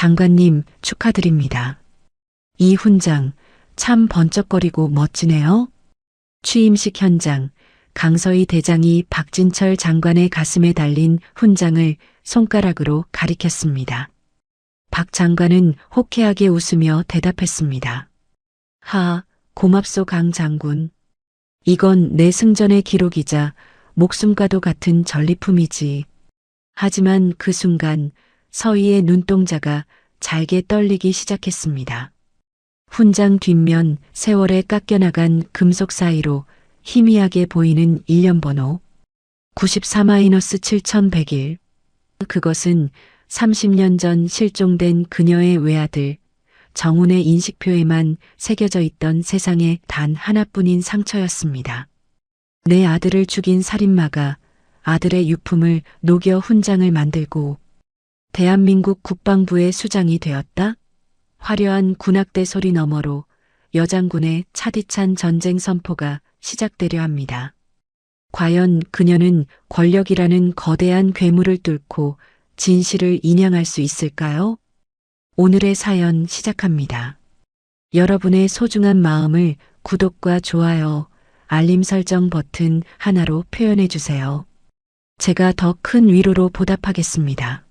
장관님 축하드립니다. 이 훈장 참 번쩍거리고 멋지네요. 취임식 현장, 강서희 대장이 박진철 장관의 가슴에 달린 훈장을 손가락으로 가리켰습니다. 박 장관은 호쾌하게 웃으며 대답했습니다. 고맙소 강 장군. 이건 내 승전의 기록이자 목숨과도 같은 전리품이지. 하지만 그 순간 서희의 눈동자가 잘게 떨리기 시작했습니다. 훈장 뒷면 세월에 깎여나간 금속 사이로 희미하게 보이는 일련번호 94-7101. 그것은 30년 전 실종된 그녀의 외아들 정훈의 인식표에만 새겨져 있던 세상에 단 하나뿐인 상처였습니다. 내 아들을 죽인 살인마가 아들의 유품을 녹여 훈장을 만들고 대한민국 국방부의 수장이 되었다? 화려한 군악대 소리 너머로 여장군의 차디찬 전쟁 선포가 시작되려 합니다. 과연 그녀는 권력이라는 거대한 괴물을 뚫고 진실을 인양할 수 있을까요? 오늘의 사연 시작합니다. 여러분의 소중한 마음을 구독과 좋아요, 알림 설정 버튼 하나로 표현해 주세요. 제가 더 큰 위로로 보답하겠습니다.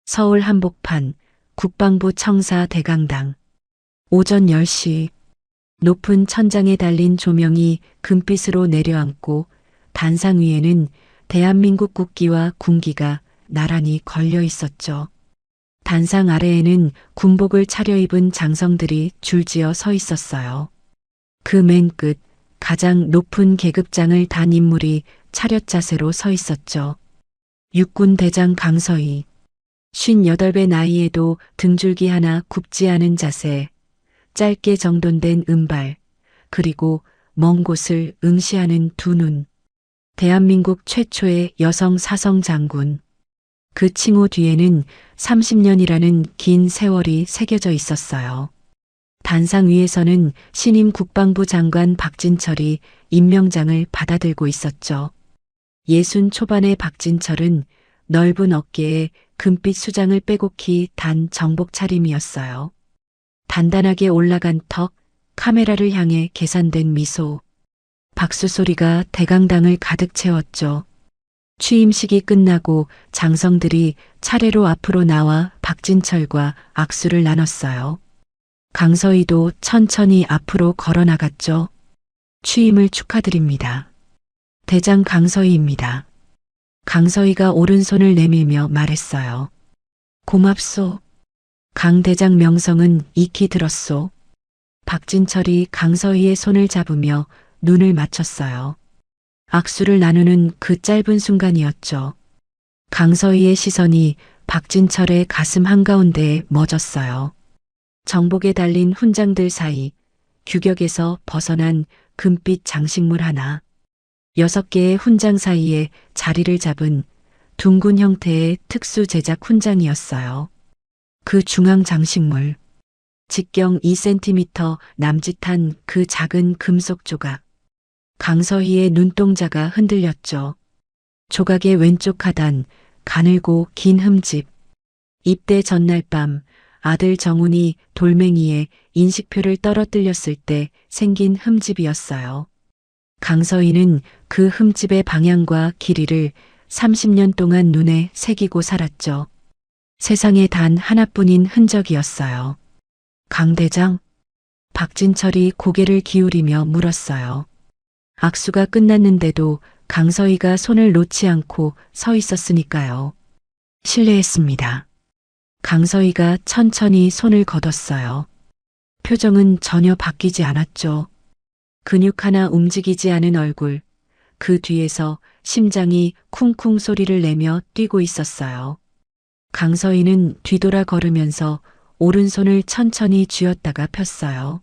서울 한복판 국방부 청사 대강당. 오전 10시 높은 천장에 달린 조명이 금빛으로 내려앉고 단상 위에는 대한민국 국기와 군기가 나란히 걸려 있었죠. 단상 아래에는 군복을 차려입은 장성들이 줄지어 서 있었어요. 그 맨 끝 가장 높은 계급장을 단 인물이 차렷 자세로 서 있었죠. 육군 대장 강서희. 58배 나이에도 등줄기 하나 굽지 않은 자세, 짧게 정돈된 은발, 그리고 먼 곳을 응시하는 두 눈. 대한민국 최초의 여성 사성 장군. 그 칭호 뒤에는 30년이라는 긴 세월이 새겨져 있었어요. 단상 위에서는 신임 국방부 장관 박진철이 임명장을 받아들고 있었죠. 60 초반의 박진철은 넓은 어깨에 금빛 수장을 빼곡히 단 정복 차림이었어요. 단단하게 올라간 턱, 카메라를 향해 계산된 미소. 박수 소리가 대강당을 가득 채웠죠. 취임식이 끝나고 장성들이 차례로 앞으로 나와 박진철과 악수를 나눴어요. 강서희도 천천히 앞으로 걸어 나갔죠. 취임을 축하드립니다. 대장 강서희입니다. 강서희가 오른손을 내밀며 말했어요. 고맙소. 강 대장 명성은 익히 들었소. 박진철이 강서희의 손을 잡으며 눈을 맞췄어요. 악수를 나누는 그 짧은 순간이었죠. 강서희의 시선이 박진철의 가슴 한가운데에 멎었어요. 정복에 달린 훈장들 사이 규격에서 벗어난 금빛 장식물 하나. 6개의 훈장 사이에 자리를 잡은 둥근 형태의 특수 제작 훈장이었어요. 그 중앙 장식물. 직경 2cm 남짓한 그 작은 금속 조각. 강서희의 눈동자가 흔들렸죠. 조각의 왼쪽 하단, 가늘고 긴 흠집. 입대 전날 밤 아들 정훈이 돌멩이에 인식표를 떨어뜨렸을 때 생긴 흠집이었어요. 강서희는 그 흠집의 방향과 길이를 30년 동안 눈에 새기고 살았죠. 세상에 단 하나뿐인 흔적이었어요. 강 대장? 박진철이 고개를 기울이며 물었어요. 악수가 끝났는데도 강서희가 손을 놓지 않고 서 있었으니까요. 실례했습니다. 강서희가 천천히 손을 걷었어요. 표정은 전혀 바뀌지 않았죠. 근육 하나 움직이지 않은 얼굴, 그 뒤에서 심장이 쿵쿵 소리를 내며 뛰고 있었어요. 강서희는 뒤돌아 걸으면서 오른손을 천천히 쥐었다가 폈어요.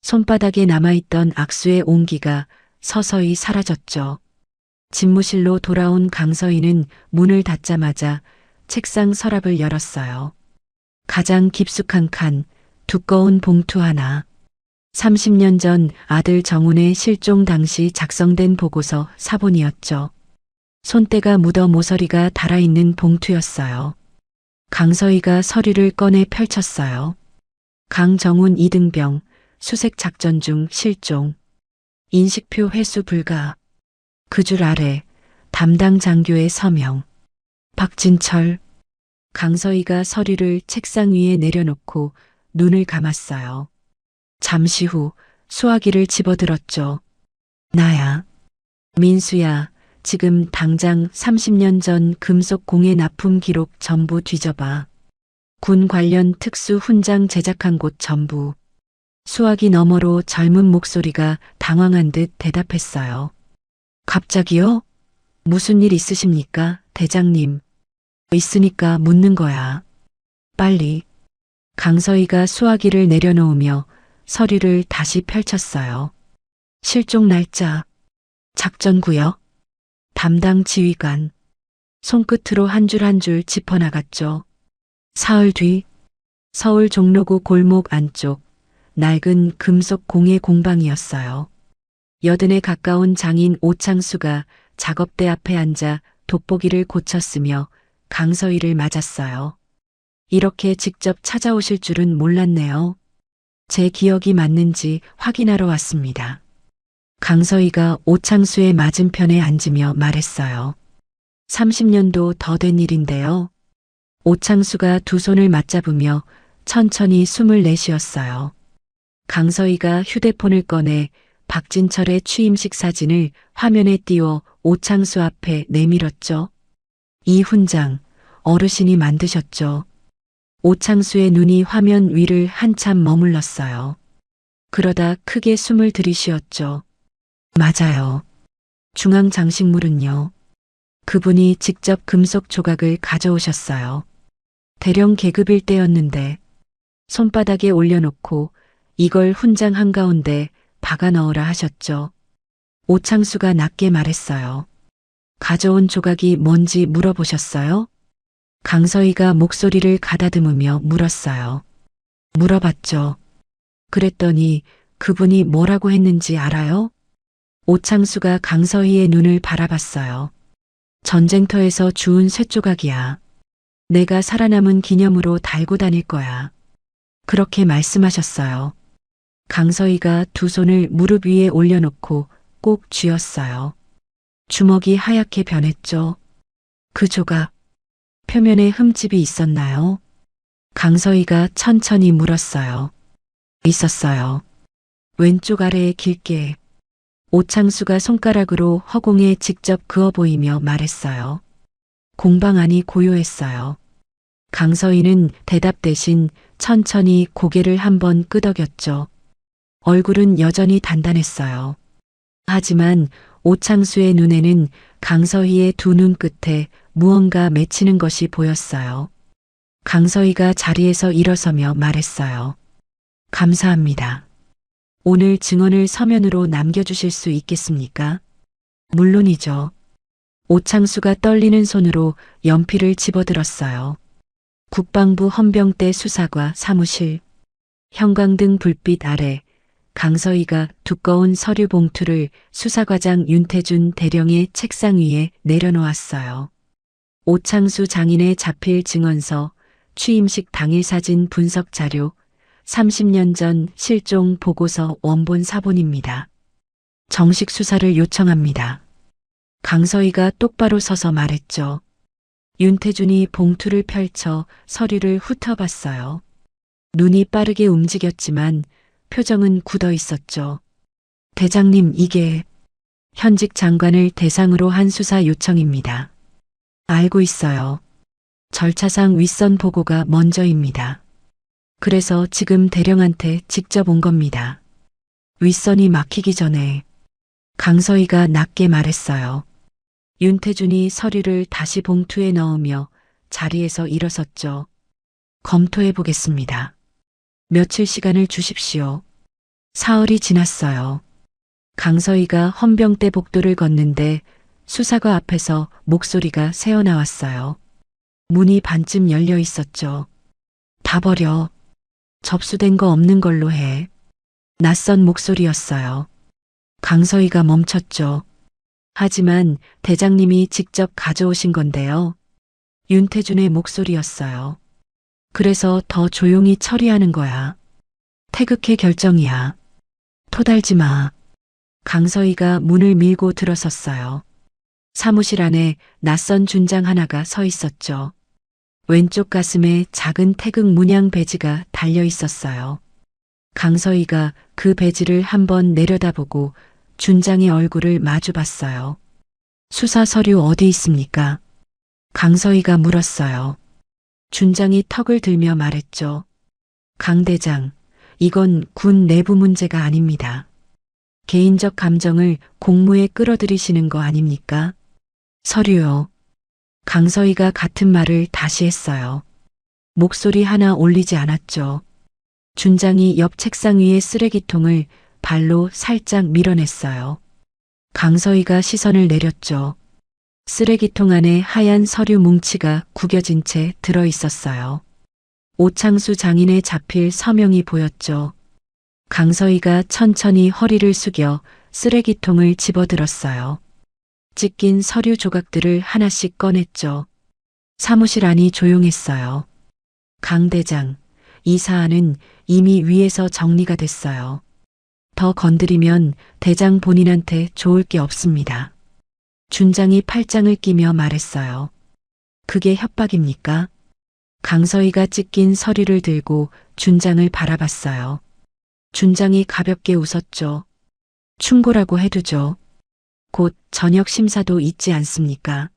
손바닥에 남아있던 악수의 온기가 서서히 사라졌죠. 집무실로 돌아온 강서희는 문을 닫자마자 책상 서랍을 열었어요. 가장 깊숙한 칸, 두꺼운 봉투 하나. 30년 전 아들 정훈의 실종 당시 작성된 보고서 사본이었죠. 손때가 묻어 모서리가 달아있는 봉투였어요. 강서희가 서류를 꺼내 펼쳤어요. 강정훈 이등병, 수색 작전 중 실종. 인식표 회수 불가. 그 줄 아래 담당 장교의 서명. 박진철. 강서희가 서류를 책상 위에 내려놓고 눈을 감았어요. 잠시 후 수화기를 집어들었죠. 나야. 민수야, 지금 당장 30년 전 금속 공예 납품 기록 전부 뒤져봐. 군 관련 특수 훈장 제작한 곳 전부. 수화기 너머로 젊은 목소리가 당황한 듯 대답했어요. 갑자기요? 무슨 일 있으십니까, 대장님? 있으니까 묻는 거야. 빨리. 강서희가 수화기를 내려놓으며 서류를 다시 펼쳤어요. 실종 날짜, 작전 구역, 담당 지휘관. 손끝으로 한 줄 한 줄 짚어나갔죠. 사흘 뒤, 서울 종로구 골목 안쪽, 낡은 금속 공예 공방이었어요. 여든에 가까운 장인 오창수가 작업대 앞에 앉아 돋보기를 고쳤으며 강서희를 맞았어요. 이렇게 직접 찾아오실 줄은 몰랐네요. 제 기억이 맞는지 확인하러 왔습니다. 강서희가 오창수의 맞은편에 앉으며 말했어요. 30년도 더 된 일인데요. 오창수가 두 손을 맞잡으며 천천히 숨을 내쉬었어요. 강서희가 휴대폰을 꺼내 박진철의 취임식 사진을 화면에 띄워 오창수 앞에 내밀었죠. 이 훈장, 어르신이 만드셨죠. 오창수의 눈이 화면 위를 한참 머물렀어요. 그러다 크게 숨을 들이쉬었죠. 맞아요. 중앙 장식물은요. 그분이 직접 금속 조각을 가져오셨어요. 대령 계급일 때였는데 손바닥에 올려놓고 이걸 훈장 한가운데 박아 넣으라 하셨죠. 오창수가 낮게 말했어요. 가져온 조각이 뭔지 물어보셨어요? 강서희가 목소리를 가다듬으며 물었어요. 물어봤죠. 그랬더니 그분이 뭐라고 했는지 알아요? 오창수가 강서희의 눈을 바라봤어요. 전쟁터에서 주운 쇠조각이야. 내가 살아남은 기념으로 달고 다닐 거야. 그렇게 말씀하셨어요. 강서희가 두 손을 무릎 위에 올려놓고 꼭 쥐었어요. 주먹이 하얗게 변했죠. 그 조각, 표면에 흠집이 있었나요? 강서희가 천천히 물었어요. 있었어요. 왼쪽 아래에 길게. 오창수가 손가락으로 허공에 직접 그어 보이며 말했어요. 공방 안이 고요했어요. 강서희는 대답 대신 천천히 고개를 한번 끄덕였죠. 얼굴은 여전히 단단했어요. 하지만 오창수의 눈에는 강서희의 두 눈 끝에 무언가 맺히는 것이 보였어요. 강서희가 자리에서 일어서며 말했어요. 감사합니다. 오늘 증언을 서면으로 남겨주실 수 있겠습니까? 물론이죠. 오창수가 떨리는 손으로 연필을 집어들었어요. 국방부 헌병대 수사과 사무실. 형광등 불빛 아래 강서희가 두꺼운 서류 봉투를 수사과장 윤태준 대령의 책상 위에 내려놓았어요. 오창수 장인의 자필 증언서, 취임식 당일 사진 분석 자료, 30년 전 실종 보고서 원본 사본입니다. 정식 수사를 요청합니다. 강서희가 똑바로 서서 말했죠. 윤태준이 봉투를 펼쳐 서류를 훑어봤어요. 눈이 빠르게 움직였지만 표정은 굳어 있었죠. 대장님, 이게 현직 장관을 대상으로 한 수사 요청입니다. 알고 있어요. 절차상 윗선 보고가 먼저입니다. 그래서 지금 대령한테 직접 온 겁니다. 윗선이 막히기 전에. 강서희가 낮게 말했어요. 윤태준이 서류를 다시 봉투에 넣으며 자리에서 일어섰죠. 검토해 보겠습니다. 며칠 시간을 주십시오. 사흘이 지났어요. 강서희가 헌병대 복도를 걷는데 수사과 앞에서 목소리가 새어나왔어요. 문이 반쯤 열려 있었죠. 다 버려. 접수된 거 없는 걸로 해. 낯선 목소리였어요. 강서희가 멈췄죠. 하지만 대장님이 직접 가져오신 건데요. 윤태준의 목소리였어요. 그래서 더 조용히 처리하는 거야. 태극해 결정이야. 토달지 마. 강서희가 문을 밀고 들어섰어요. 사무실 안에 낯선 준장 하나가 서 있었죠. 왼쪽 가슴에 작은 태극 문양 배지가 달려 있었어요. 강서희가 그 배지를 한번 내려다보고 준장의 얼굴을 마주 봤어요. 수사 서류 어디 있습니까? 강서희가 물었어요. 준장이 턱을 들며 말했죠. 강 대장, 이건 군 내부 문제가 아닙니다. 개인적 감정을 공무에 끌어들이시는 거 아닙니까? 서류요. 강서희가 같은 말을 다시 했어요. 목소리 하나 올리지 않았죠. 준장이 옆 책상 위의 쓰레기통을 발로 살짝 밀어냈어요. 강서희가 시선을 내렸죠. 쓰레기통 안에 하얀 서류 뭉치가 구겨진 채 들어 있었어요. 오창수 장인의 자필 서명이 보였죠. 강서희가 천천히 허리를 숙여 쓰레기통을 집어들었어요. 찢긴 서류 조각들을 하나씩 꺼냈죠. 사무실 안이 조용했어요. 강 대장, 이 사안은 이미 위에서 정리가 됐어요. 더 건드리면 대장 본인한테 좋을 게 없습니다. 준장이 팔짱을 끼며 말했어요. 그게 협박입니까? 강서희가 찢긴 서류를 들고 준장을 바라봤어요. 준장이 가볍게 웃었죠. 충고라고 해두죠. 곧 저녁 심사도 있지 않습니까?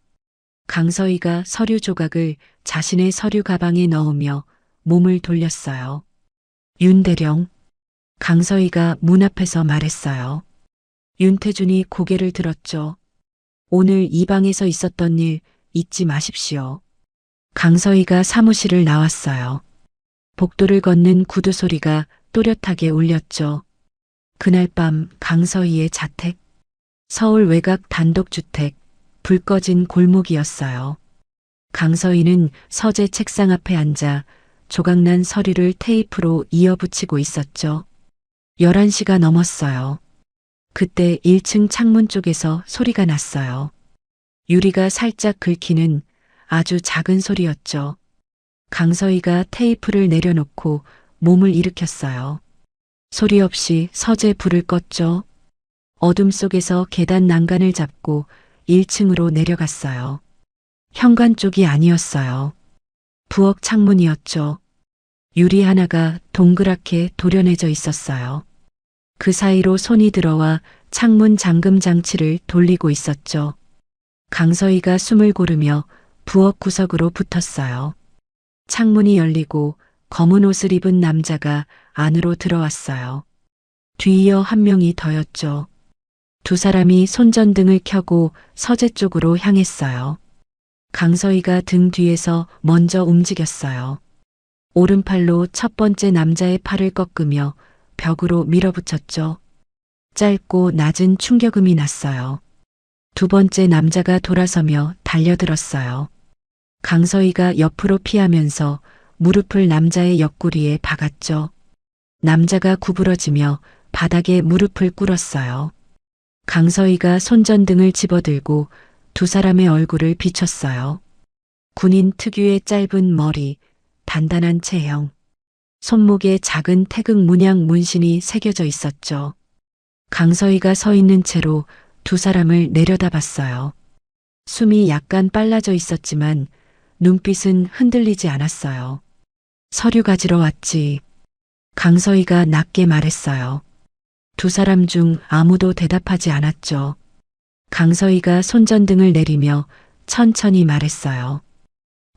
강서희가 서류 조각을 자신의 서류 가방에 넣으며 몸을 돌렸어요. 윤 대령. 강서희가 문 앞에서 말했어요. 윤태준이 고개를 들었죠. 오늘 이 방에서 있었던 일 잊지 마십시오. 강서희가 사무실을 나왔어요. 복도를 걷는 구두 소리가 또렷하게 울렸죠. 그날 밤 강서희의 자택. 서울 외곽 단독주택, 불 꺼진 골목이었어요. 강서희는 서재 책상 앞에 앉아 조각난 서류를 테이프로 이어붙이고 있었죠. 11시가 넘었어요. 그때 1층 창문 쪽에서 소리가 났어요. 유리가 살짝 긁히는 아주 작은 소리였죠. 강서희가 테이프를 내려놓고 몸을 일으켰어요. 소리 없이 서재 불을 껐죠. 어둠 속에서 계단 난간을 잡고 1층으로 내려갔어요. 현관 쪽이 아니었어요. 부엌 창문이었죠. 유리 하나가 동그랗게 도려내져 있었어요. 그 사이로 손이 들어와 창문 잠금 장치를 돌리고 있었죠. 강서희가 숨을 고르며 부엌 구석으로 붙었어요. 창문이 열리고 검은 옷을 입은 남자가 안으로 들어왔어요. 뒤이어 한 명이 더였죠. 두 사람이 손전등을 켜고 서재 쪽으로 향했어요. 강서희가 등 뒤에서 먼저 움직였어요. 오른팔로 첫 번째 남자의 팔을 꺾으며 벽으로 밀어붙였죠. 짧고 낮은 충격음이 났어요. 두 번째 남자가 돌아서며 달려들었어요. 강서희가 옆으로 피하면서 무릎을 남자의 옆구리에 박았죠. 남자가 구부러지며 바닥에 무릎을 꿇었어요. 강서희가 손전등을 집어들고 두 사람의 얼굴을 비췄어요. 군인 특유의 짧은 머리, 단단한 체형, 손목에 작은 태극 문양 문신이 새겨져 있었죠. 강서희가 서 있는 채로 두 사람을 내려다봤어요. 숨이 약간 빨라져 있었지만 눈빛은 흔들리지 않았어요. 서류 가지러 왔지. 강서희가 낮게 말했어요. 두 사람 중 아무도 대답하지 않았죠. 강서희가 손전등을 내리며 천천히 말했어요.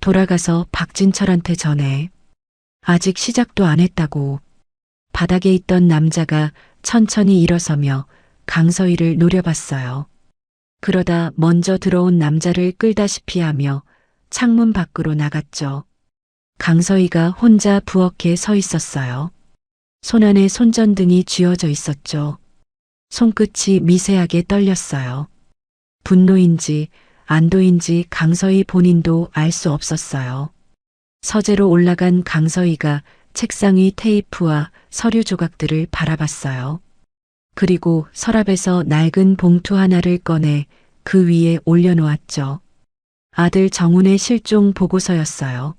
돌아가서 박진철한테 전해. 아직 시작도 안 했다고. 바닥에 있던 남자가 천천히 일어서며 강서희를 노려봤어요. 그러다 먼저 들어온 남자를 끌다시피 하며 창문 밖으로 나갔죠. 강서희가 혼자 부엌에 서 있었어요. 손안에 손전등이 쥐어져 있었죠. 손끝이 미세하게 떨렸어요. 분노인지 안도인지 강서희 본인도 알 수 없었어요. 서재로 올라간 강서희가 책상 위 테이프와 서류 조각들을 바라봤어요. 그리고 서랍에서 낡은 봉투 하나를 꺼내 그 위에 올려놓았죠. 아들 정훈의 실종 보고서였어요.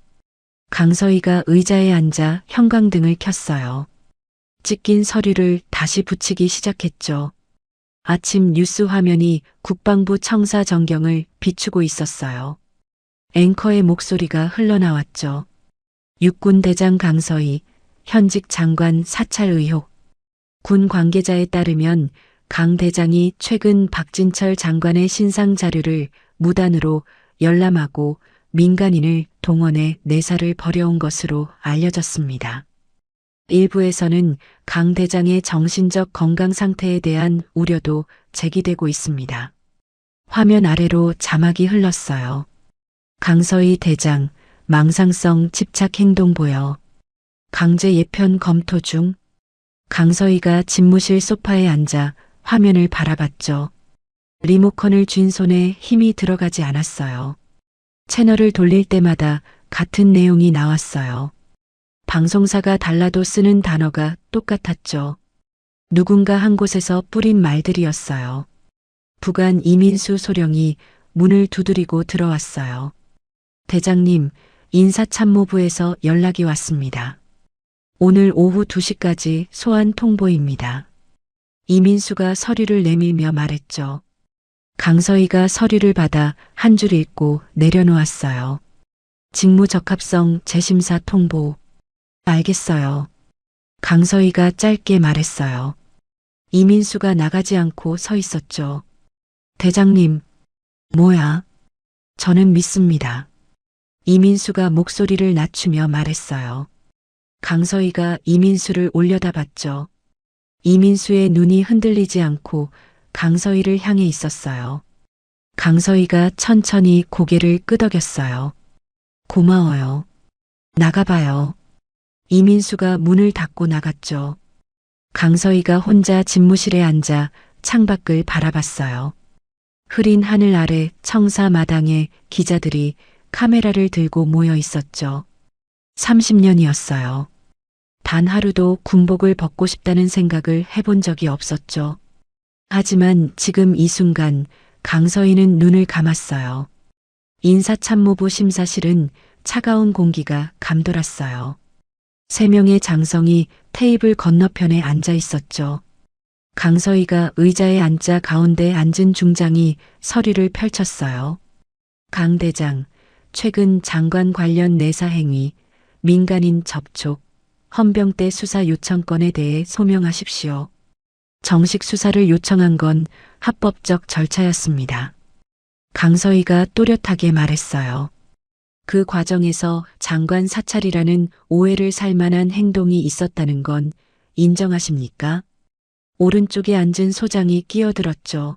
강서희가 의자에 앉아 형광등을 켰어요. 찢긴 서류를 다시 붙이기 시작했죠. 아침 뉴스 화면이 국방부 청사 전경을 비추고 있었어요. 앵커의 목소리가 흘러나왔죠. 육군 대장 강서희, 현직 장관 사찰 의혹. 군 관계자에 따르면 강 대장이 최근 박진철 장관의 신상 자료를 무단으로 열람하고 민간인을 동원해 내사를 벌여온 것으로 알려졌습니다. 일부에서는 강 대장의 정신적 건강 상태에 대한 우려도 제기되고 있습니다. 화면 아래로 자막이 흘렀어요. 강서희 대장, 망상성 집착 행동 보여. 강제 예편 검토 중. 강서희가 집무실 소파에 앉아 화면을 바라봤죠. 리모컨을 쥔 손에 힘이 들어가지 않았어요. 채널을 돌릴 때마다 같은 내용이 나왔어요. 방송사가 달라도 쓰는 단어가 똑같았죠. 누군가 한 곳에서 뿌린 말들이었어요. 부관 이민수 소령이 문을 두드리고 들어왔어요. 대장님, 인사참모부에서 연락이 왔습니다. 오늘 오후 2시까지 소환 통보입니다. 이민수가 서류를 내밀며 말했죠. 강서희가 서류를 받아 한 줄 읽고 내려놓았어요. 직무적합성 재심사 통보. 알겠어요. 강서희가 짧게 말했어요. 이민수가 나가지 않고 서 있었죠. 대장님, 뭐야? 저는 믿습니다. 이민수가 목소리를 낮추며 말했어요. 강서희가 이민수를 올려다봤죠. 이민수의 눈이 흔들리지 않고 강서희를 향해 있었어요. 강서희가 천천히 고개를 끄덕였어요. 고마워요. 나가봐요. 이민수가 문을 닫고 나갔죠. 강서희가 혼자 집무실에 앉아 창밖을 바라봤어요. 흐린 하늘 아래 청사 마당에 기자들이 카메라를 들고 모여 있었죠. 30년이었어요. 단 하루도 군복을 벗고 싶다는 생각을 해본 적이 없었죠. 하지만 지금 이 순간 강서희는 눈을 감았어요. 인사참모부 심사실은 차가운 공기가 감돌았어요. 3명의 장성이 테이블 건너편에 앉아 있었죠. 강서희가 의자에 앉아 가운데 앉은 중장이 서류를 펼쳤어요. 강 대장, 최근 장관 관련 내사 행위, 민간인 접촉, 헌병대 수사 요청건에 대해 소명하십시오. 정식 수사를 요청한 건 합법적 절차였습니다. 강서희가 또렷하게 말했어요. 그 과정에서 장관 사찰이라는 오해를 살 만한 행동이 있었다는 건 인정하십니까? 오른쪽에 앉은 소장이 끼어들었죠.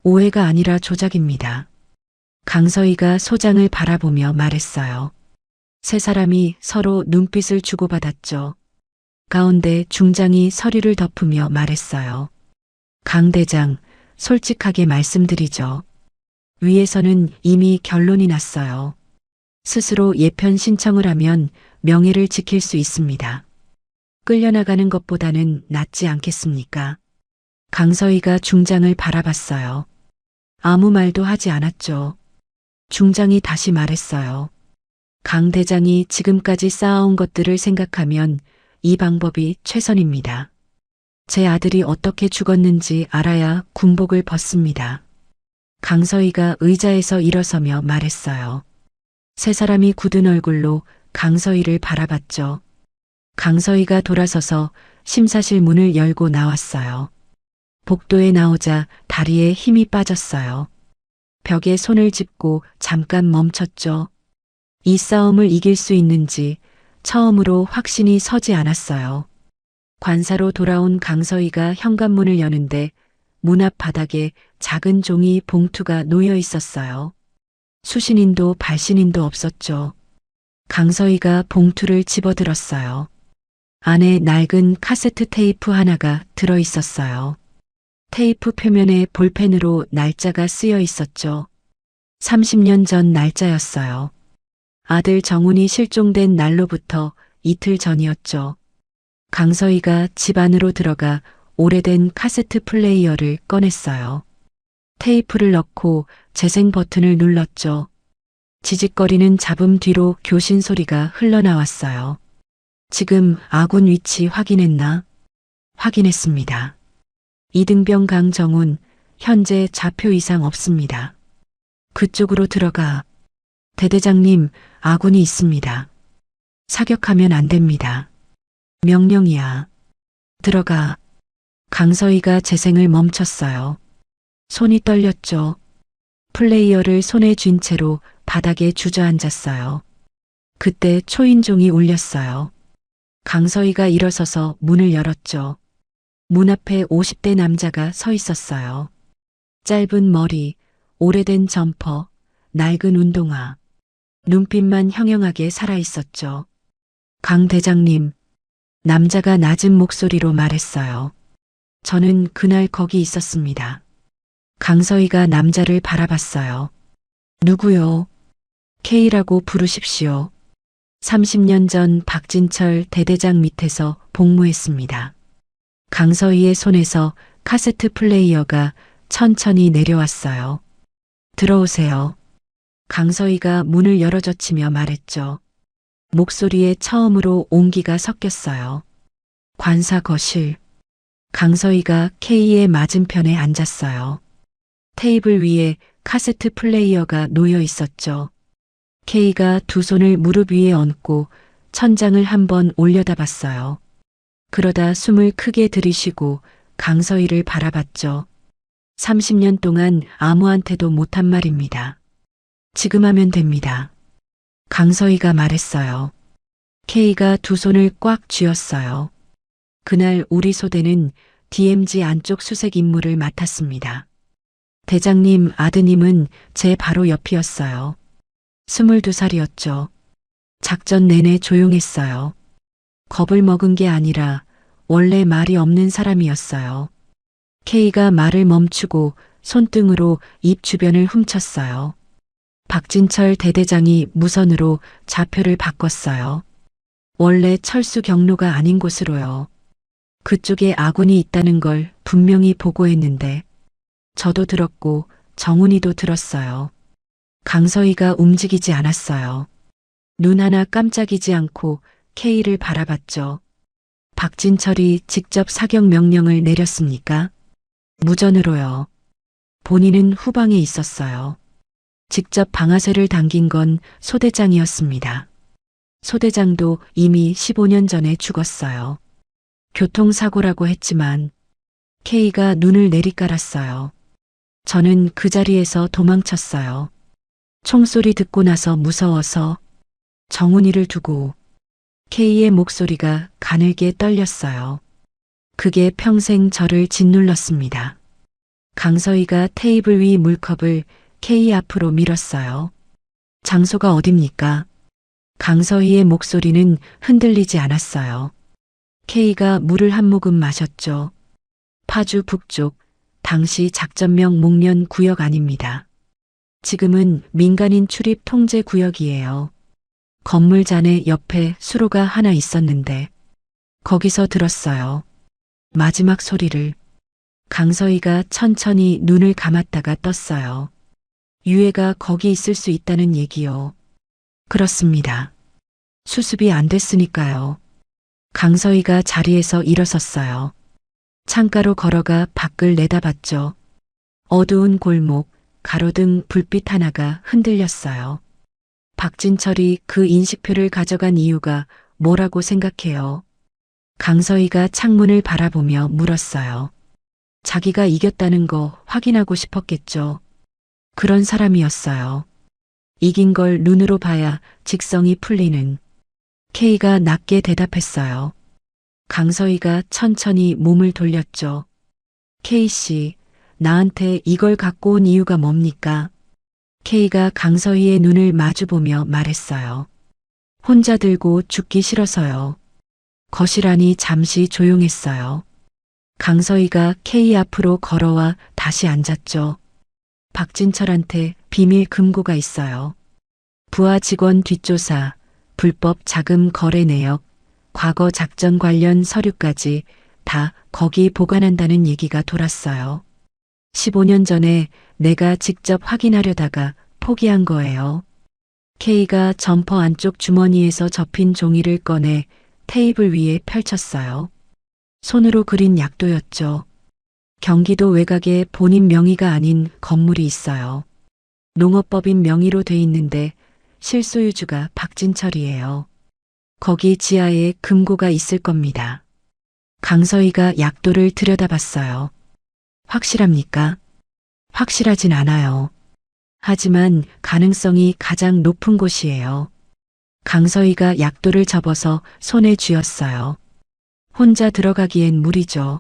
오해가 아니라 조작입니다. 강서희가 소장을 바라보며 말했어요. 세 사람이 서로 눈빛을 주고받았죠. 가운데 중장이 서류를 덮으며 말했어요. 강 대장, 솔직하게 말씀드리죠. 위에서는 이미 결론이 났어요. 스스로 예편 신청을 하면 명예를 지킬 수 있습니다. 끌려나가는 것보다는 낫지 않겠습니까? 강서희가 중장을 바라봤어요. 아무 말도 하지 않았죠. 중장이 다시 말했어요. 강 대장이 지금까지 쌓아온 것들을 생각하면 이 방법이 최선입니다. 제 아들이 어떻게 죽었는지 알아야 군복을 벗습니다. 강서희가 의자에서 일어서며 말했어요. 세 사람이 굳은 얼굴로 강서희를 바라봤죠. 강서희가 돌아서서 심사실 문을 열고 나왔어요. 복도에 나오자 다리에 힘이 빠졌어요. 벽에 손을 짚고 잠깐 멈췄죠. 이 싸움을 이길 수 있는지 처음으로 확신이 서지 않았어요. 관사로 돌아온 강서희가 현관문을 여는데 문 앞 바닥에 작은 종이 봉투가 놓여 있었어요. 수신인도 발신인도 없었죠. 강서희가 봉투를 집어들었어요. 안에 낡은 카세트 테이프 하나가 들어 있었어요. 테이프 표면에 볼펜으로 날짜가 쓰여 있었죠. 30년 전 날짜였어요. 아들 정훈이 실종된 날로부터 이틀 전이었죠. 강서희가 집 안으로 들어가 오래된 카세트 플레이어를 꺼냈어요. 테이프를 넣고 재생 버튼을 눌렀죠. 지직거리는 잡음 뒤로 교신 소리가 흘러나왔어요. 지금 아군 위치 확인했나? 확인했습니다. 이등병 강정훈, 현재 좌표 이상 없습니다. 그쪽으로 들어가. 대대장님, 아군이 있습니다. 사격하면 안 됩니다. 명령이야. 들어가. 강서희가 재생을 멈췄어요. 손이 떨렸죠. 플레이어를 손에 쥔 채로 바닥에 주저앉았어요. 그때 초인종이 울렸어요. 강서희가 일어서서 문을 열었죠. 문 앞에 50대 남자가 서 있었어요. 짧은 머리, 오래된 점퍼, 낡은 운동화. 눈빛만 형형하게 살아있었죠. 강 대장님, 남자가 낮은 목소리로 말했어요. 저는 그날 거기 있었습니다. 강서희가 남자를 바라봤어요. 누구요? K라고 부르십시오. 30년 전 박진철 대대장 밑에서 복무했습니다. 강서희의 손에서 카세트 플레이어가 천천히 내려왔어요. 들어오세요. 강서희가 문을 열어젖히며 말했죠. 목소리에 처음으로 온기가 섞였어요. 관사 거실. 강서희가 K의 맞은편에 앉았어요. 테이블 위에 카세트 플레이어가 놓여 있었죠. K가 두 손을 무릎 위에 얹고 천장을 한번 올려다봤어요. 그러다 숨을 크게 들이쉬고 강서희를 바라봤죠. 30년 동안 아무한테도 못한 말입니다. 지금 하면 됩니다. 강서희가 말했어요. K가 두 손을 꽉 쥐었어요. 그날 우리 소대는 DMZ 안쪽 수색 임무를 맡았습니다. 대장님 아드님은 제 바로 옆이었어요. 22살이었죠. 작전 내내 조용했어요. 겁을 먹은 게 아니라 원래 말이 없는 사람이었어요. K가 말을 멈추고 손등으로 입 주변을 훔쳤어요. 박진철 대대장이 무선으로 좌표를 바꿨어요. 원래 철수 경로가 아닌 곳으로요. 그쪽에 아군이 있다는 걸 분명히 보고했는데 저도 들었고 정훈이도 들었어요. 강서희가 움직이지 않았어요. 눈 하나 깜짝이지 않고 K를 바라봤죠. 박진철이 직접 사격 명령을 내렸습니까? 무전으로요. 본인은 후방에 있었어요. 직접 방아쇠를 당긴 건 소대장이었습니다. 소대장도 이미 15년 전에 죽었어요. 교통사고라고 했지만 K가 눈을 내리깔았어요. 저는 그 자리에서 도망쳤어요. 총소리 듣고 나서 무서워서 정훈이를 두고. K의 목소리가 가늘게 떨렸어요. 그게 평생 저를 짓눌렀습니다. 강서희가 테이블 위 물컵을 K 앞으로 밀었어요. 장소가 어딥니까? 강서희의 목소리는 흔들리지 않았어요. K가 물을 한 모금 마셨죠. 파주 북쪽, 당시 작전명 목련 구역 아닙니다. 지금은 민간인 출입 통제 구역이에요. 건물 잔해 옆에 수로가 하나 있었는데 거기서 들었어요. 마지막 소리를. 강서희가 천천히 눈을 감았다가 떴어요. 유해가 거기 있을 수 있다는 얘기요. 그렇습니다. 수습이 안 됐으니까요. 강서희가 자리에서 일어섰어요. 창가로 걸어가 밖을 내다봤죠. 어두운 골목, 가로등 불빛 하나가 흔들렸어요. 박진철이 그 인식표를 가져간 이유가 뭐라고 생각해요? 강서희가 창문을 바라보며 물었어요. 자기가 이겼다는 거 확인하고 싶었겠죠. 그런 사람이었어요. 이긴 걸 눈으로 봐야 직성이 풀리는. K가 낮게 대답했어요. 강서희가 천천히 몸을 돌렸죠. K씨, 나한테 이걸 갖고 온 이유가 뭡니까? K가 강서희의 눈을 마주보며 말했어요. 혼자 들고 죽기 싫어서요. 거실 안이 잠시 조용했어요. 강서희가 K 앞으로 걸어와 다시 앉았죠. 박진철한테 비밀 금고가 있어요. 부하 직원 뒷조사, 불법 자금 거래 내역, 과거 작전 관련 서류까지 다 거기 보관한다는 얘기가 돌았어요. 15년 전에 내가 직접 확인하려다가 포기한 거예요. K가 점퍼 안쪽 주머니에서 접힌 종이를 꺼내 테이블 위에 펼쳤어요. 손으로 그린 약도였죠. 경기도 외곽에 본인 명의가 아닌 건물이 있어요. 농업법인 명의로 돼 있는데 실소유주가 박진철이에요. 거기 지하에 금고가 있을 겁니다. 강서희가 약도를 들여다봤어요. 확실합니까? 확실하진 않아요. 하지만 가능성이 가장 높은 곳이에요. 강서희가 약도를 접어서 손에 쥐었어요. 혼자 들어가기엔 무리죠.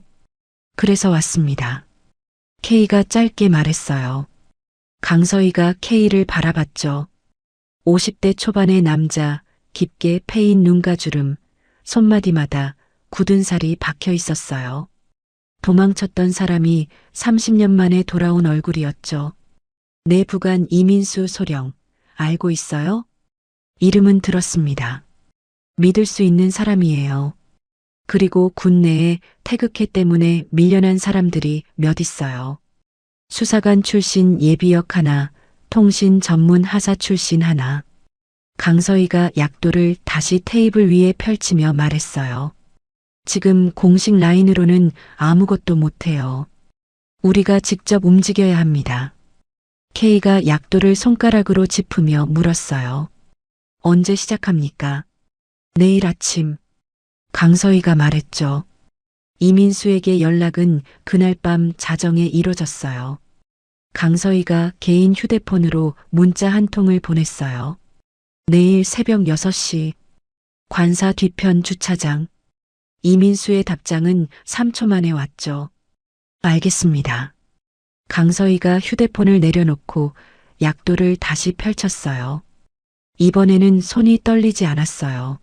그래서 왔습니다. K가 짧게 말했어요. 강서희가 K를 바라봤죠. 50대 초반의 남자, 깊게 패인 눈가 주름, 손마디마다 굳은 살이 박혀 있었어요. 도망쳤던 사람이 30년 만에 돌아온 얼굴이었죠. 내 부관 이민수 소령, 알고 있어요? 이름은 들었습니다. 믿을 수 있는 사람이에요. 그리고 군 내에 태극해 때문에 밀려난 사람들이 몇 있어요. 수사관 출신 예비역 하나, 통신 전문 하사 출신 하나. 강서희가 약도를 다시 테이블 위에 펼치며 말했어요. 지금 공식 라인으로는 아무것도 못해요. 우리가 직접 움직여야 합니다. K가 약도를 손가락으로 짚으며 물었어요. 언제 시작합니까? 내일 아침. 강서희가 말했죠. 이민수에게 연락은 그날 밤 자정에 이뤄졌어요. 강서희가 개인 휴대폰으로 문자 한 통을 보냈어요. 내일 새벽 6시 관사 뒤편 주차장. 이민수의 답장은 3초 만에 왔죠. 알겠습니다. 강서희가 휴대폰을 내려놓고 약도를 다시 펼쳤어요. 이번에는 손이 떨리지 않았어요.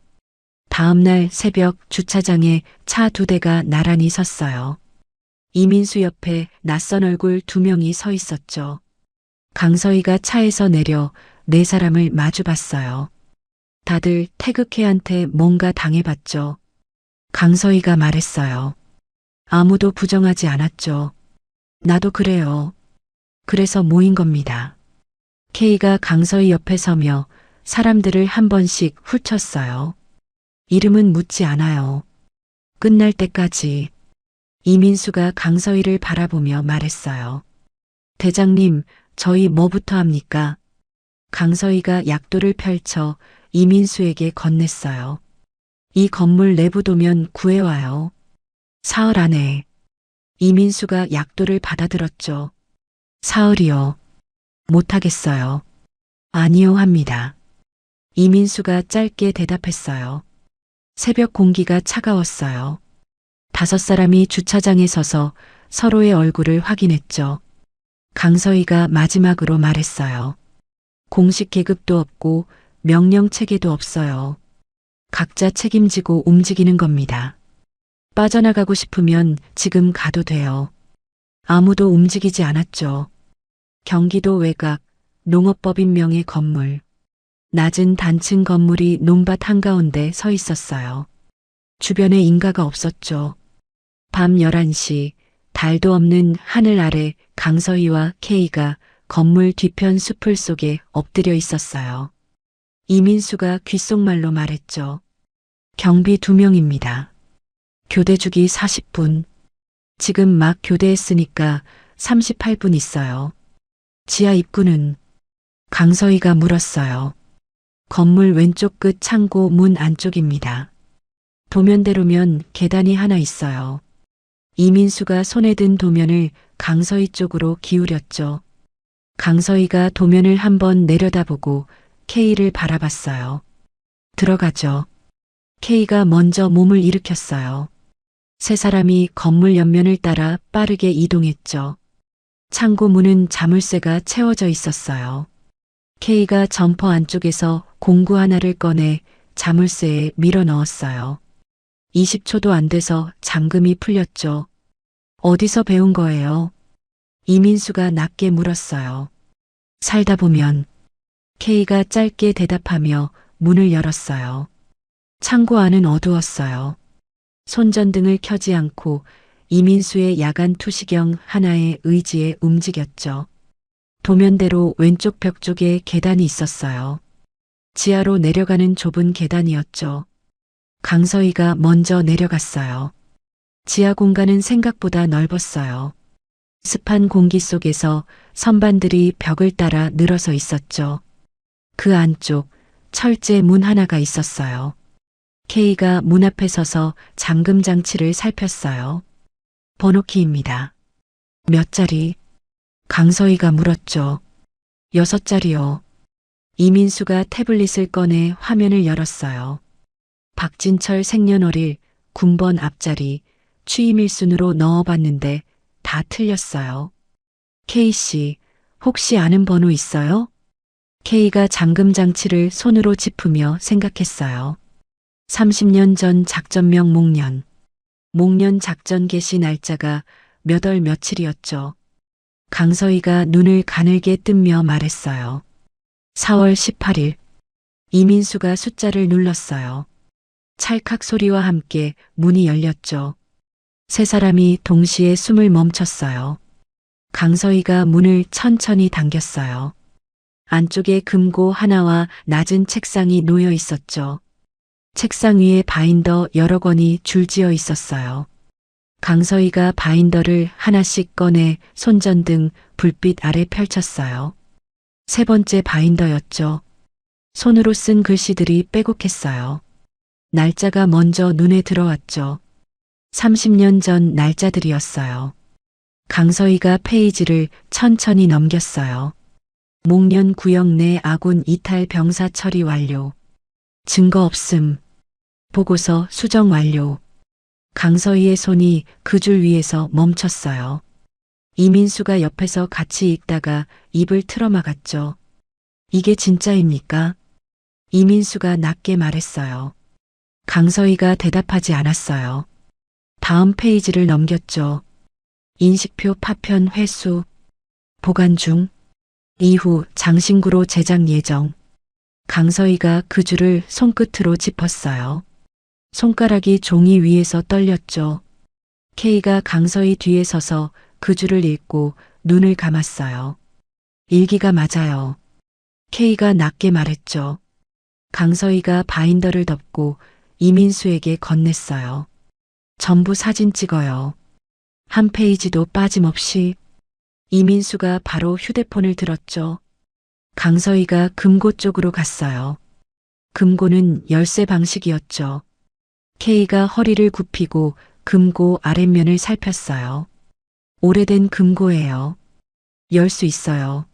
다음 날 새벽 주차장에 차 2대가 나란히 섰어요. 이민수 옆에 낯선 얼굴 2명이 서 있었죠. 강서희가 차에서 내려 4사람을 마주봤어요. 다들 태극해한테 뭔가 당해봤죠. 강서희가 말했어요. 아무도 부정하지 않았죠. 나도 그래요. 그래서 모인 겁니다. K가 강서희 옆에 서며 사람들을 한 번씩 훑쳤어요. 이름은 묻지 않아요. 끝날 때까지. 이민수가 강서희를 바라보며 말했어요. 대장님, 저희 뭐부터 합니까? 강서희가 약도를 펼쳐 이민수에게 건넸어요. 이 건물 내부 도면 구해와요. 사흘 안에. 이민수가 약도를 받아들었죠. 사흘이요. 못하겠어요. 아니요 합니다. 이민수가 짧게 대답했어요. 새벽 공기가 차가웠어요. 5사람이 주차장에 서서 서로의 얼굴을 확인했죠. 강서희가 마지막으로 말했어요. 공식 계급도 없고 명령 체계도 없어요. 각자 책임지고 움직이는 겁니다. 빠져나가고 싶으면 지금 가도 돼요. 아무도 움직이지 않았죠. 경기도 외곽, 농업법인 명의 건물. 낮은 단층 건물이 논밭 한가운데 서 있었어요. 주변에 인가가 없었죠. 밤 11시, 달도 없는 하늘 아래 강서희와 K가 건물 뒤편 숲을 속에 엎드려 있었어요. 이민수가 귓속말로 말했죠. 경비 2명입니다. 교대주기 40분. 지금 막 교대했으니까 38분 있어요. 지하 입구는? 강서희가 물었어요. 건물 왼쪽 끝 창고 문 안쪽입니다. 도면대로면 계단이 하나 있어요. 이민수가 손에 든 도면을 강서희 쪽으로 기울였죠. 강서희가 도면을 한번 내려다보고 K를 바라봤어요. 들어가죠. K가 먼저 몸을 일으켰어요. 3사람이 건물 옆면을 따라 빠르게 이동했죠. 창고 문은 자물쇠가 채워져 있었어요. K가 점퍼 안쪽에서 공구 하나를 꺼내 자물쇠에 밀어 넣었어요. 20초도 안 돼서 잠금이 풀렸죠. 어디서 배운 거예요? 이민수가 낮게 물었어요. 살다 보면. K가 짧게 대답하며 문을 열었어요. 창고 안은 어두웠어요. 손전등을 켜지 않고 이민수의 야간 투시경 하나의 의지에 움직였죠. 도면대로 왼쪽 벽 쪽에 계단이 있었어요. 지하로 내려가는 좁은 계단이었죠. 강서희가 먼저 내려갔어요. 지하 공간은 생각보다 넓었어요. 습한 공기 속에서 선반들이 벽을 따라 늘어서 있었죠. 그 안쪽 철제 문 하나가 있었어요. K가 문 앞에 서서 잠금 장치를 살폈어요. 번호키입니다. 몇 자리? 강서희가 물었죠. 6자리요. 이민수가 태블릿을 꺼내 화면을 열었어요. 박진철 생년월일, 군번 앞자리, 취임일 순으로 넣어봤는데 다 틀렸어요. K씨, 혹시 아는 번호 있어요? K가 잠금 장치를 손으로 짚으며 생각했어요. 30년 전 작전명 목련. 목련 작전 개시 날짜가 몇 월 며칠이었죠. 강서희가 눈을 가늘게 뜨며 말했어요. 4월 18일. 이민수가 숫자를 눌렀어요. 찰칵 소리와 함께 문이 열렸죠. 세 사람이 동시에 숨을 멈췄어요. 강서희가 문을 천천히 당겼어요. 안쪽에 금고 하나와 낮은 책상이 놓여 있었죠. 책상 위에 바인더 여러 권이 줄지어 있었어요. 강서희가 바인더를 하나씩 꺼내 손전등 불빛 아래 펼쳤어요. 세 번째 바인더였죠. 손으로 쓴 글씨들이 빼곡했어요. 날짜가 먼저 눈에 들어왔죠. 30년 전 날짜들이었어요. 강서희가 페이지를 천천히 넘겼어요. 목련 구역 내 아군 이탈 병사 처리 완료. 증거 없음. 보고서 수정 완료. 강서희의 손이 그 줄 위에서 멈췄어요. 이민수가 옆에서 같이 읽다가 입을 틀어막았죠. 이게 진짜입니까? 이민수가 낮게 말했어요. 강서희가 대답하지 않았어요. 다음 페이지를 넘겼죠. 인식표 파편 회수. 보관 중. 이후 장신구로 제작 예정. 강서희가 그 줄을 손끝으로 짚었어요. 손가락이 종이 위에서 떨렸죠. K가 강서희 뒤에 서서 그 줄을 읽고 눈을 감았어요. 일기가 맞아요. K가 낮게 말했죠. 강서희가 바인더를 덮고 이민수에게 건넸어요. 전부 사진 찍어요. 한 페이지도 빠짐없이. 이민수가 바로 휴대폰을 들었죠. 강서희가 금고 쪽으로 갔어요. 금고는 열쇠 방식이었죠. K가 허리를 굽히고 금고 아랫면을 살폈어요. 오래된 금고예요. 열 수 있어요.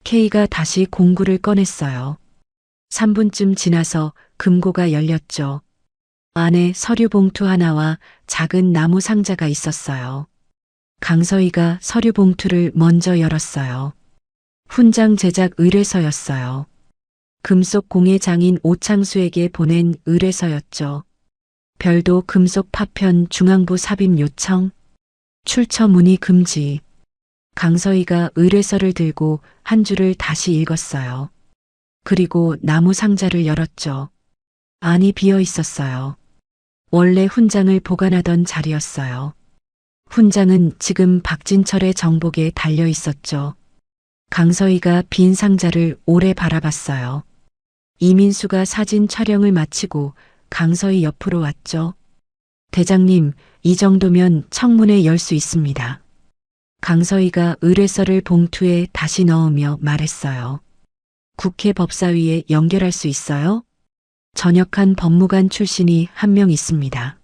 K가 다시 공구를 꺼냈어요. 3분쯤 지나서 금고가 열렸죠. 안에 서류 봉투 하나와 작은 나무 상자가 있었어요. 강서희가 서류 봉투를 먼저 열었어요. 훈장 제작 의뢰서였어요. 금속 공예 장인 오창수에게 보낸 의뢰서였죠. 별도 금속 파편 중앙부 삽입 요청. 출처 문의 금지. 강서희가 의뢰서를 들고 한 줄을 다시 읽었어요. 그리고 나무 상자를 열었죠. 안이 비어 있었어요. 원래 훈장을 보관하던 자리였어요. 훈장은 지금 박진철의 정복에 달려 있었죠. 강서희가 빈 상자를 오래 바라봤어요. 이민수가 사진 촬영을 마치고 강서희 옆으로 왔죠. 대장님, 이 정도면 청문회 열 수 있습니다. 강서희가 의뢰서를 봉투에 다시 넣으며 말했어요. 국회 법사위에 연결할 수 있어요? 전역한 법무관 출신이 한 명 있습니다.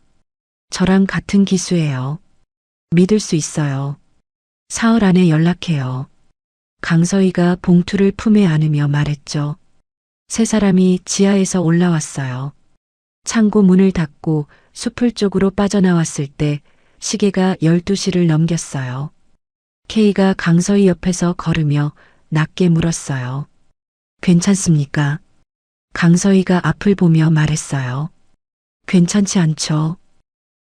저랑 같은 기수예요. 믿을 수 있어요. 사흘 안에 연락해요. 강서희가 봉투를 품에 안으며 말했죠. 세 사람이 지하에서 올라왔어요. 창고 문을 닫고 숲을 쪽으로 빠져나왔을 때 시계가 12시를 넘겼어요. K가 강서희 옆에서 걸으며 낮게 물었어요. 괜찮습니까? 강서희가 앞을 보며 말했어요. 괜찮지 않죠.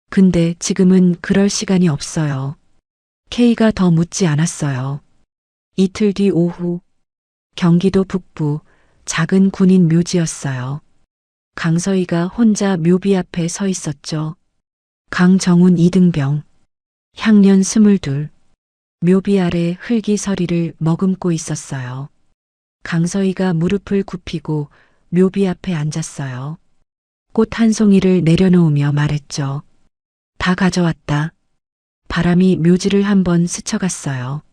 근데 지금은 그럴 시간이 없어요. K가 더 묻지 않았어요. 이틀 뒤 오후, 경기도 북부 작은 군인 묘지였어요. 강서희가 혼자 묘비 앞에 서 있었죠. 강정훈 이등병, 향년 22, 묘비 아래 흙이 서리를 머금고 있었어요. 강서희가 무릎을 굽히고 묘비 앞에 앉았어요. 꽃 한 송이를 내려놓으며 말했죠. 다 가져왔다. 바람이 묘지를 한번 스쳐갔어요.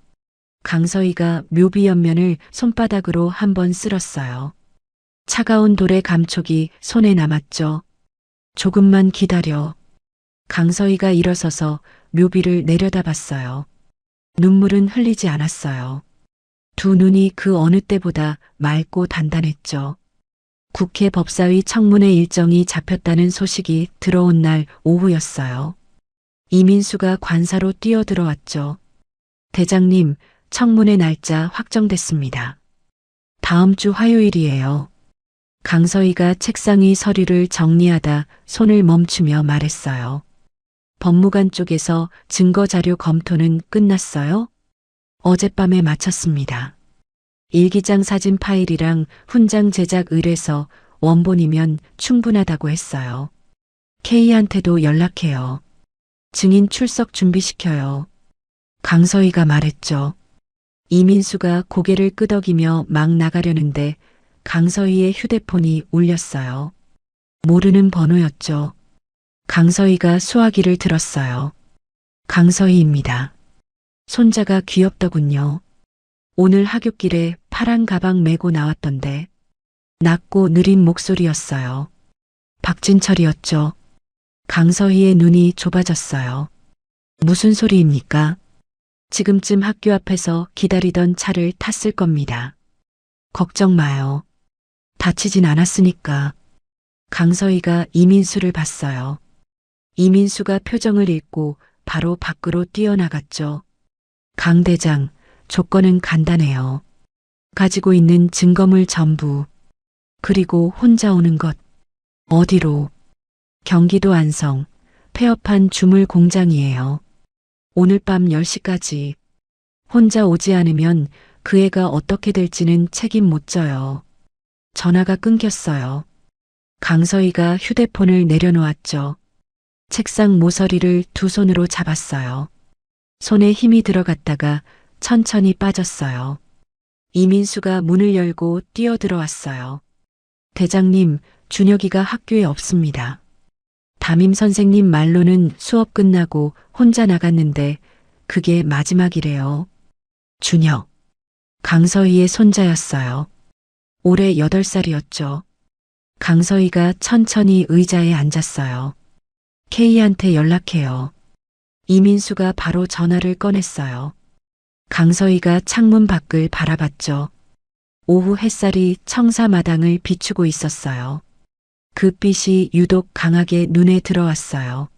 강서희가 묘비 옆면을 손바닥으로 한번 쓸었어요. 차가운 돌의 감촉이 손에 남았죠. 조금만 기다려. 강서희가 일어서서 묘비를 내려다봤어요. 눈물은 흘리지 않았어요. 두 눈이 그 어느 때보다 맑고 단단했죠. 국회 법사위 청문회 일정이 잡혔다는 소식이 들어온 날 오후였어요. 이민수가 관사로 뛰어들어왔죠. 대장님, 청문회 날짜 확정됐습니다. 다음 주 화요일이에요. 강서희가 책상 위 서류를 정리하다 손을 멈추며 말했어요. 법무관 쪽에서 증거자료 검토는 끝났어요? 어젯밤에 마쳤습니다. 일기장 사진 파일이랑 훈장 제작 의뢰서 원본이면 충분하다고 했어요. K한테도 연락해요. 증인 출석 준비시켜요. 강서희가 말했죠. 이민수가 고개를 끄덕이며 막 나가려는데 강서희의 휴대폰이 울렸어요. 모르는 번호였죠. 강서희가 수화기를 들었어요. 강서희입니다. 손자가 귀엽더군요. 오늘 하굣길에 파란 가방 메고 나왔던데. 낮고 느린 목소리였어요. 박진철이었죠. 강서희의 눈이 좁아졌어요. 무슨 소리입니까? 지금쯤 학교 앞에서 기다리던 차를 탔을 겁니다. 걱정 마요. 다치진 않았으니까. 강서희가 이민수를 봤어요. 이민수가 표정을 읽고 바로 밖으로 뛰어나갔죠. 강 대장, 조건은 간단해요. 가지고 있는 증거물 전부. 그리고 혼자 오는 것. 어디로? 경기도 안성, 폐업한 주물 공장이에요. 오늘 밤 10시까지. 혼자 오지 않으면 그 애가 어떻게 될지는 책임 못 져요. 전화가 끊겼어요. 강서희가 휴대폰을 내려놓았죠. 책상 모서리를 두 손으로 잡았어요. 손에 힘이 들어갔다가 천천히 빠졌어요. 이민수가 문을 열고 뛰어들어왔어요. 대장님, 준혁이가 학교에 없습니다. 담임 선생님 말로는 수업 끝나고 혼자 나갔는데 그게 마지막이래요. 준혁. 강서희의 손자였어요. 올해 8살이었죠. 강서희가 천천히 의자에 앉았어요. K한테 연락해요. 이민수가 바로 전화를 꺼냈어요. 강서희가 창문 밖을 바라봤죠. 오후 햇살이 청사마당을 비추고 있었어요. 그 빛이 유독 강하게 눈에 들어왔어요.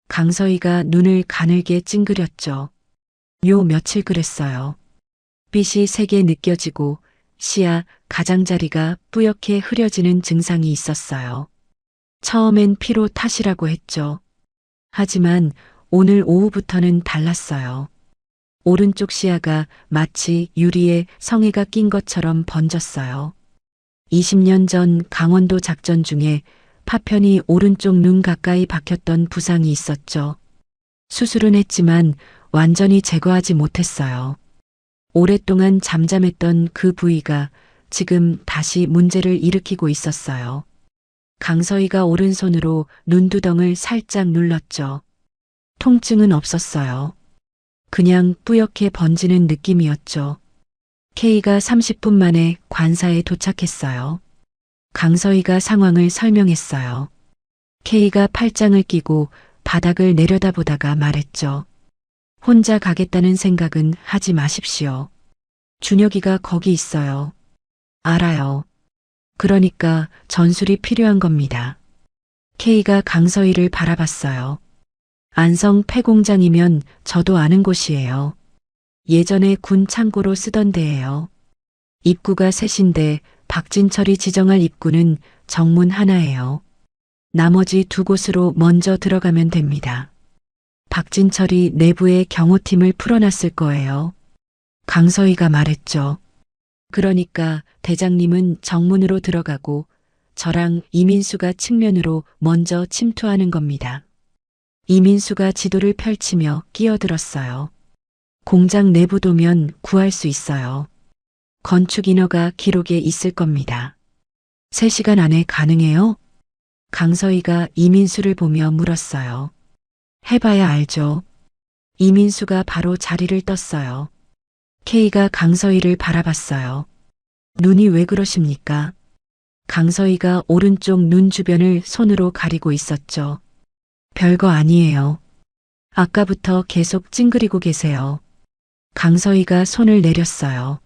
강서희가 눈을 가늘게 찡그렸죠. 요 며칠 그랬어요. 빛이 세게 느껴지고 시야, 가장자리가 뿌옇게 흐려지는 증상이 있었어요. 처음엔 피로 탓이라고 했죠. 하지만 오늘 오후부터는 달랐어요. 오른쪽 시야가 마치 유리에 성에가 낀 것처럼 번졌어요. 20년 전 강원도 작전 중에 파편이 오른쪽 눈 가까이 박혔던 부상이 있었죠. 수술은 했지만 완전히 제거하지 못했어요. 오랫동안 잠잠했던 그 부위가 지금 다시 문제를 일으키고 있었어요. 강서희가 오른손으로 눈두덩을 살짝 눌렀죠. 통증은 없었어요. 그냥 뿌옇게 번지는 느낌이었죠. K가 30분 만에 관사에 도착했어요. 강서희가 상황을 설명했어요. K가 팔짱을 끼고 바닥을 내려다보다가 말했죠. 혼자 가겠다는 생각은 하지 마십시오. 준혁이가 거기 있어요. 알아요. 그러니까 전술이 필요한 겁니다. K가 강서희를 바라봤어요. 안성 폐공장이면 저도 아는 곳이에요. 예전에 군 창고로 쓰던 데예요. 입구가 셋인데 박진철이 지정할 입구는 정문 하나예요. 나머지 두 곳으로 먼저 들어가면 됩니다. 박진철이 내부에 경호팀을 풀어놨을 거예요. 강서희가 말했죠. 그러니까 대장님은 정문으로 들어가고 저랑 이민수가 측면으로 먼저 침투하는 겁니다. 이민수가 지도를 펼치며 끼어들었어요. 공장 내부도면 구할 수 있어요. 건축 인허가 기록에 있을 겁니다. 3시간 안에 가능해요? 강서희가 이민수를 보며 물었어요. 해봐야 알죠. 이민수가 바로 자리를 떴어요. K가 강서희를 바라봤어요. 눈이 왜 그러십니까? 강서희가 오른쪽 눈 주변을 손으로 가리고 있었죠. 별거 아니에요. 아까부터 계속 찡그리고 계세요. 강서희가 손을 내렸어요.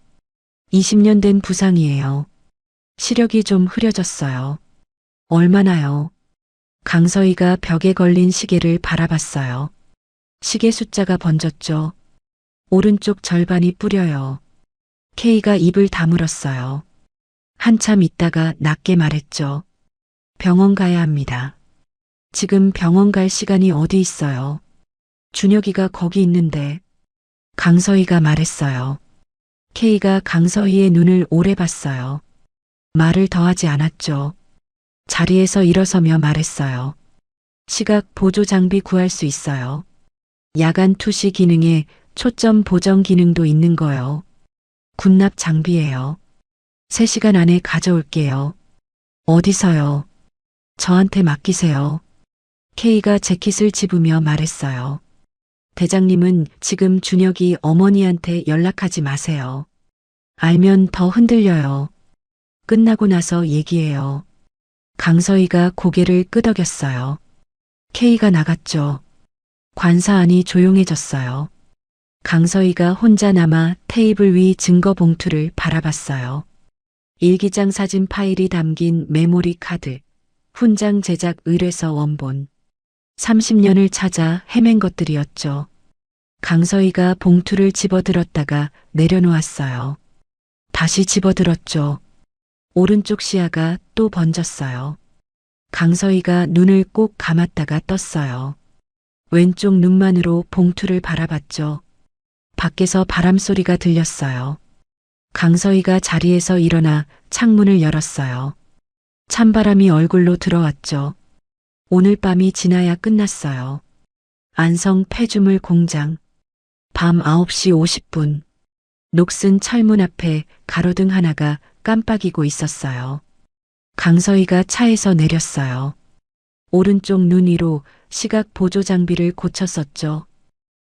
20년 된 부상이에요. 시력이 좀 흐려졌어요. 얼마나요? 강서희가 벽에 걸린 시계를 바라봤어요. 시계 숫자가 번졌죠. 오른쪽 절반이 뿌려요. K가 입을 다물었어요. 한참 있다가 낮게 말했죠. 병원 가야 합니다. 지금 병원 갈 시간이 어디 있어요? 준혁이가 거기 있는데. 강서희가 말했어요. K가 강서희의 눈을 오래 봤어요. 말을 더하지 않았죠. 자리에서 일어서며 말했어요. 시각 보조 장비 구할 수 있어요. 야간 투시 기능에 초점 보정 기능도 있는 거요. 군납 장비예요. 3시간 안에 가져올게요. 어디서요? 저한테 맡기세요. K가 재킷을 집으며 말했어요. 대장님은 지금 준혁이 어머니한테 연락하지 마세요. 알면 더 흔들려요. 끝나고 나서 얘기해요. 강서희가 고개를 끄덕였어요. K가 나갔죠. 관사 안이 조용해졌어요. 강서희가 혼자 남아 테이블 위 증거 봉투를 바라봤어요. 일기장 사진 파일이 담긴 메모리 카드, 훈장 제작 의뢰서 원본. 30년을 찾아 헤맨 것들이었죠. 강서희가 봉투를 집어들었다가 내려놓았어요. 다시 집어들었죠. 오른쪽 시야가 또 번졌어요. 강서희가 눈을 꼭 감았다가 떴어요. 왼쪽 눈만으로 봉투를 바라봤죠. 밖에서 바람소리가 들렸어요. 강서희가 자리에서 일어나 창문을 열었어요. 찬바람이 얼굴로 들어왔죠. 오늘 밤이 지나야 끝났어요. 안성 폐주물 공장. 밤 9시 50분. 녹슨 철문 앞에 가로등 하나가 깜빡이고 있었어요. 강서희가 차에서 내렸어요. 오른쪽 눈 위로 시각 보조 장비를 고쳤었죠.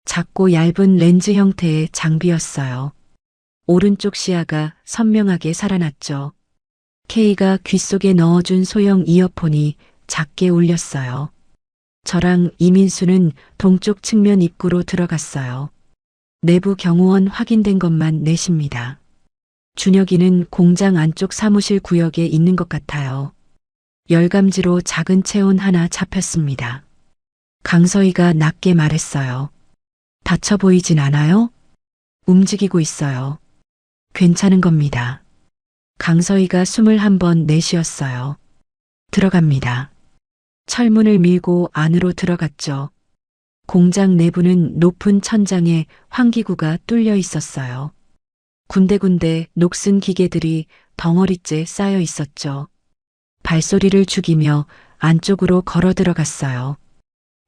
작고 얇은 렌즈 형태의 장비였어요. 오른쪽 시야가 선명하게 살아났죠. K가 귓속에 넣어준 소형 이어폰이 작게 울렸어요. 저랑 이민수는 동쪽 측면 입구로 들어갔어요. 내부 경호원 확인된 것만 내십니다. 준혁이는 공장 안쪽 사무실 구역에 있는 것 같아요. 열감지로 작은 체온 하나 잡혔습니다. 강서희가 낮게 말했어요. 다쳐 보이진 않아요? 움직이고 있어요. 괜찮은 겁니다. 강서희가 숨을 한번 내쉬었어요. 들어갑니다. 철문을 밀고 안으로 들어갔죠. 공장 내부는 높은 천장에 환기구가 뚫려 있었어요. 군데군데 녹슨 기계들이 덩어리째 쌓여 있었죠. 발소리를 죽이며 안쪽으로 걸어 들어갔어요.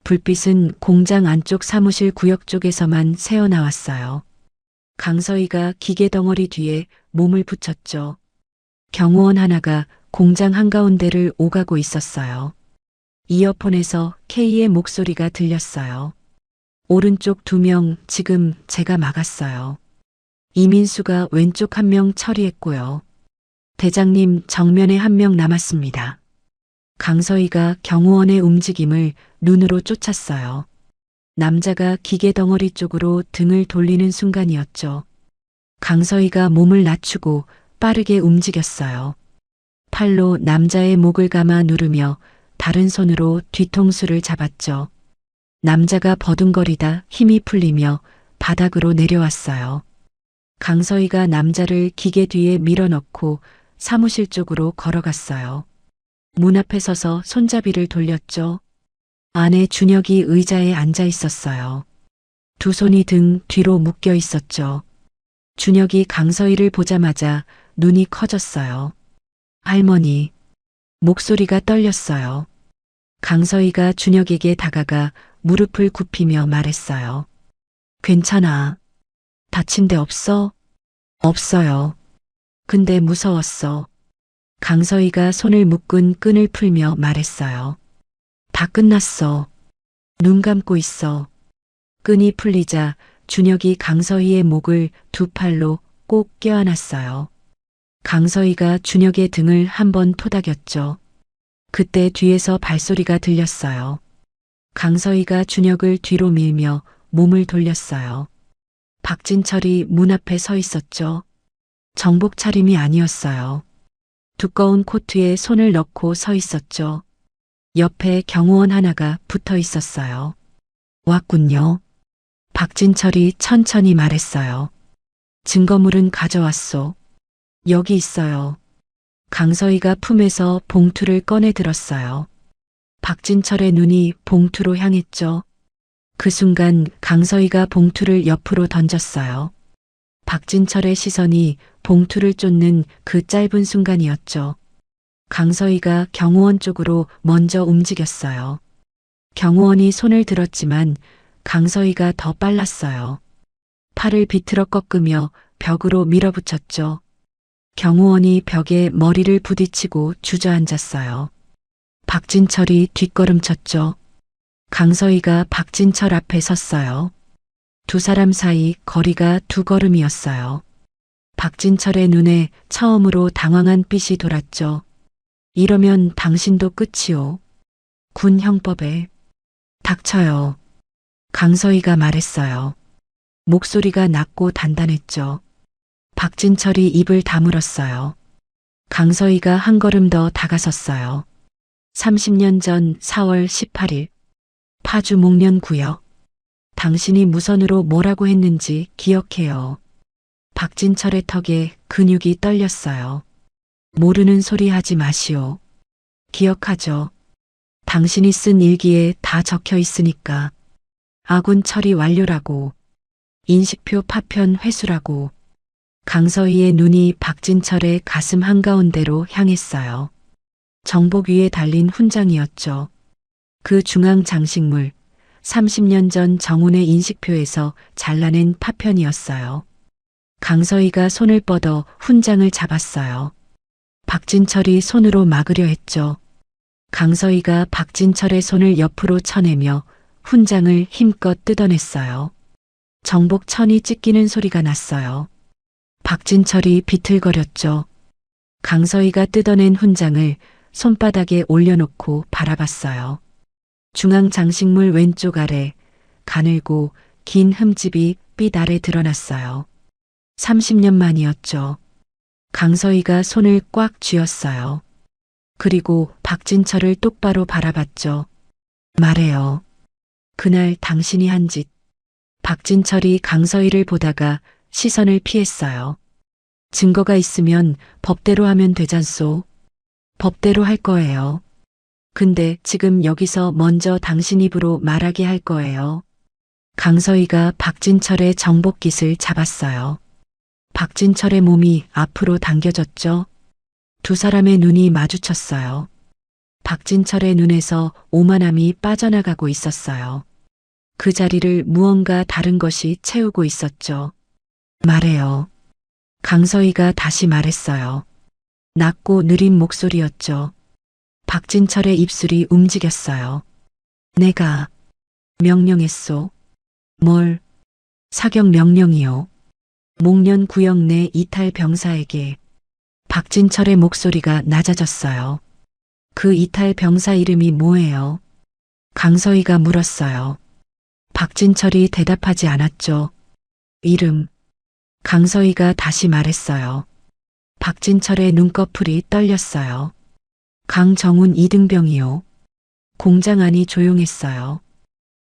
불빛은 공장 안쪽 사무실 구역 쪽에서만 새어나왔어요. 강서희가 기계 덩어리 뒤에 몸을 붙였죠. 경호원 하나가 공장 한가운데를 오가고 있었어요. 이어폰에서 K의 목소리가 들렸어요. 오른쪽 2명 지금 제가 막았어요. 이민수가 왼쪽 1명 처리했고요. 대장님 정면에 1명 남았습니다. 강서희가 경호원의 움직임을 눈으로 쫓았어요. 남자가 기계 덩어리 쪽으로 등을 돌리는 순간이었죠. 강서희가 몸을 낮추고 빠르게 움직였어요. 팔로 남자의 목을 감아 누르며 다른 손으로 뒤통수를 잡았죠. 남자가 버둥거리다 힘이 풀리며 바닥으로 내려왔어요. 강서희가 남자를 기계 뒤에 밀어넣고 사무실 쪽으로 걸어갔어요. 문 앞에 서서 손잡이를 돌렸죠. 안에 준혁이 의자에 앉아 있었어요. 두 손이 등 뒤로 묶여 있었죠. 준혁이 강서희를 보자마자 눈이 커졌어요. 할머니. 목소리가 떨렸어요. 강서희가 준혁에게 다가가 무릎을 굽히며 말했어요. 괜찮아. 다친 데 없어? 없어요. 근데 무서웠어. 강서희가 손을 묶은 끈을 풀며 말했어요. 다 끝났어. 눈 감고 있어. 끈이 풀리자 준혁이 강서희의 목을 두 팔로 꼭 껴안았어요. 강서희가 준혁의 등을 한번 토닥였죠. 그때 뒤에서 발소리가 들렸어요. 강서희가 준혁을 뒤로 밀며 몸을 돌렸어요. 박진철이 문 앞에 서 있었죠. 정복 차림이 아니었어요. 두꺼운 코트에 손을 넣고 서 있었죠. 옆에 경호원 하나가 붙어 있었어요. 왔군요. 박진철이 천천히 말했어요. 증거물은 가져왔소. 여기 있어요. 강서희가 품에서 봉투를 꺼내 들었어요. 박진철의 눈이 봉투로 향했죠. 그 순간 강서희가 봉투를 옆으로 던졌어요. 박진철의 시선이 봉투를 쫓는 그 짧은 순간이었죠. 강서희가 경호원 쪽으로 먼저 움직였어요. 경호원이 손을 들었지만 강서희가 더 빨랐어요. 팔을 비틀어 꺾으며 벽으로 밀어붙였죠. 경호원이 벽에 머리를 부딪히고 주저앉았어요. 박진철이 뒷걸음쳤죠. 강서희가 박진철 앞에 섰어요. 두 사람 사이 거리가 두 걸음이었어요. 박진철의 눈에 처음으로 당황한 빛이 돌았죠. 이러면 당신도 끝이오. 군 형법에. 닥쳐요. 강서희가 말했어요. 목소리가 낮고 단단했죠. 박진철이 입을 다물었어요. 강서희가 한 걸음 더 다가섰어요. 30년 전 4월 18일 파주 목련구역. 당신이 무선으로 뭐라고 했는지 기억해요. 박진철의 턱에 근육이 떨렸어요. 모르는 소리 하지 마시오. 기억하죠. 당신이 쓴 일기에 다 적혀 있으니까. 아군 처리 완료라고. 인식표 파편 회수라고. 강서희의 눈이 박진철의 가슴 한가운데로 향했어요. 정복 위에 달린 훈장이었죠. 그 중앙 장식물, 30년 전 정훈의 인식표에서 잘라낸 파편이었어요. 강서희가 손을 뻗어 훈장을 잡았어요. 박진철이 손으로 막으려 했죠. 강서희가 박진철의 손을 옆으로 쳐내며 훈장을 힘껏 뜯어냈어요. 정복 천이 찢기는 소리가 났어요. 박진철이 비틀거렸죠. 강서희가 뜯어낸 훈장을 손바닥에 올려놓고 바라봤어요. 중앙 장식물 왼쪽 아래 가늘고 긴 흠집이 빛 아래 드러났어요. 30년 만이었죠. 강서희가 손을 꽉 쥐었어요. 그리고 박진철을 똑바로 바라봤죠. 말해요. 그날 당신이 한 짓. 박진철이 강서희를 보다가 시선을 피했어요. 증거가 있으면 법대로 하면 되잖소. 법대로 할 거예요. 근데 지금 여기서 먼저 당신 입으로 말하게 할 거예요. 강서희가 박진철의 정복깃을 잡았어요. 박진철의 몸이 앞으로 당겨졌죠. 두 사람의 눈이 마주쳤어요. 박진철의 눈에서 오만함이 빠져나가고 있었어요. 그 자리를 무언가 다른 것이 채우고 있었죠. 말해요. 강서희가 다시 말했어요. 낮고 느린 목소리였죠. 박진철의 입술이 움직였어요. 내가 명령했소. 뭘? 사격 명령이요. 목련구역 내 이탈 병사에게. 박진철의 목소리가 낮아졌어요. 그 이탈 병사 이름이 뭐예요? 강서희가 물었어요. 박진철이 대답하지 않았죠. 이름. 강서희가 다시 말했어요. 박진철의 눈꺼풀이 떨렸어요. 강정훈 이등병이요. 공장 안이 조용했어요.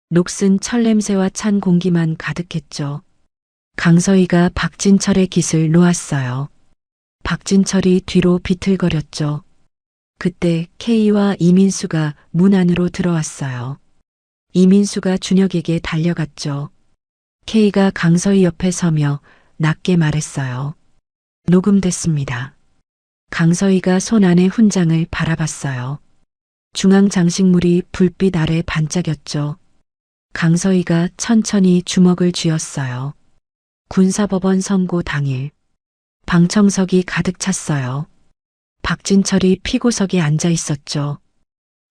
녹슨 철 냄새와 찬 공기만 가득했죠. 강서희가 박진철의 깃을 놓았어요. 박진철이 뒤로 비틀거렸죠. 그때 K와 이민수가 문 안으로 들어왔어요. 이민수가 준혁에게 달려갔죠. K가 강서희 옆에 서며 낮게 말했어요. 녹음됐습니다. 강서희가 손 안의 훈장을 바라봤어요. 중앙 장식물이 불빛 아래 반짝였죠. 강서희가 천천히 주먹을 쥐었어요. 군사법원 선고 당일. 방청석이 가득 찼어요. 박진철이 피고석에 앉아 있었죠.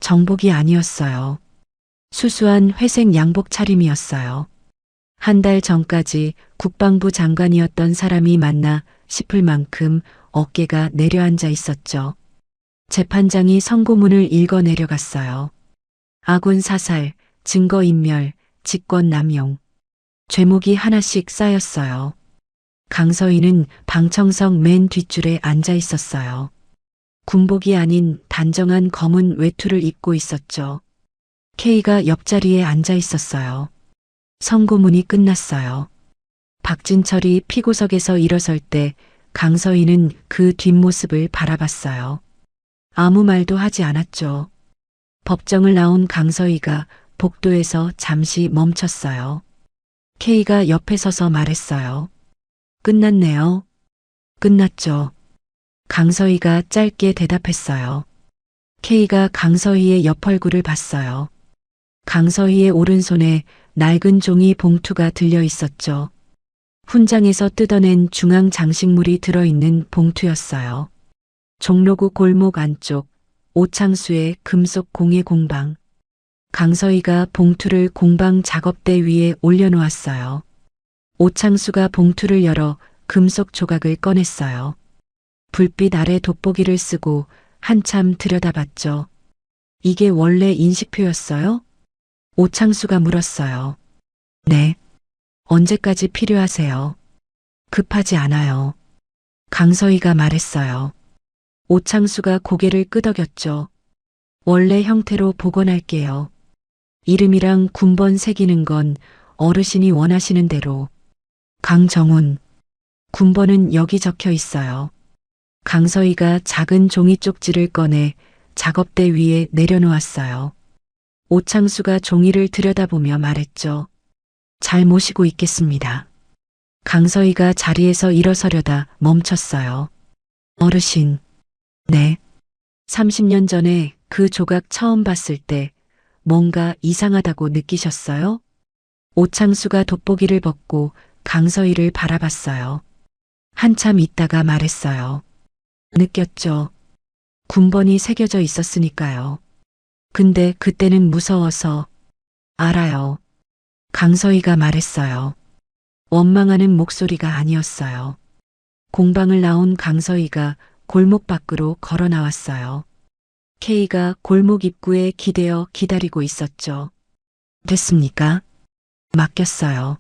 정복이 아니었어요. 수수한 회색 양복 차림이었어요. 한 달 전까지 국방부 장관이었던 사람이 맞나 싶을 만큼 어깨가 내려앉아 있었죠. 재판장이 선고문을 읽어 내려갔어요. 아군 사살, 증거인멸, 직권남용. 죄목이 하나씩 쌓였어요. 강서희는 방청석 맨 뒷줄에 앉아 있었어요. 군복이 아닌 단정한 검은 외투를 입고 있었죠. K가 옆자리에 앉아 있었어요. 선고문이 끝났어요. 박진철이 피고석에서 일어설 때 강서희는 그 뒷모습을 바라봤어요. 아무 말도 하지 않았죠. 법정을 나온 강서희가 복도에서 잠시 멈췄어요. K가 옆에 서서 말했어요. 끝났네요. 끝났죠. 강서희가 짧게 대답했어요. K가 강서희의 옆 얼굴을 봤어요. 강서희의 오른손에 낡은 종이 봉투가 들려 있었죠. 훈장에서 뜯어낸 중앙 장식물이 들어있는 봉투였어요. 종로구 골목 안쪽 오창수의 금속 공예 공방. 강서희가 봉투를 공방 작업대 위에 올려놓았어요. 오창수가 봉투를 열어 금속 조각을 꺼냈어요. 불빛 아래 돋보기를 쓰고 한참 들여다봤죠. 이게 원래 인식표였어요? 오창수가 물었어요. 네. 언제까지 필요하세요? 급하지 않아요. 강서희가 말했어요. 오창수가 고개를 끄덕였죠. 원래 형태로 복원할게요. 이름이랑 군번 새기는 건 어르신이 원하시는 대로. 강정훈. 군번은 여기 적혀 있어요. 강서희가 작은 종이 쪽지를 꺼내 작업대 위에 내려놓았어요. 오창수가 종이를 들여다보며 말했죠. 잘 모시고 있겠습니다. 강서희가 자리에서 일어서려다 멈췄어요. 어르신. 네. 30년 전에 그 조각 처음 봤을 때 뭔가 이상하다고 느끼셨어요? 오창수가 돋보기를 벗고 강서희를 바라봤어요. 한참 있다가 말했어요. 느꼈죠. 군번이 새겨져 있었으니까요. 근데 그때는 무서워서. 알아요. 강서희가 말했어요. 원망하는 목소리가 아니었어요. 공방을 나온 강서희가 골목 밖으로 걸어 나왔어요. K가 골목 입구에 기대어 기다리고 있었죠. 됐습니까? 맡겼어요.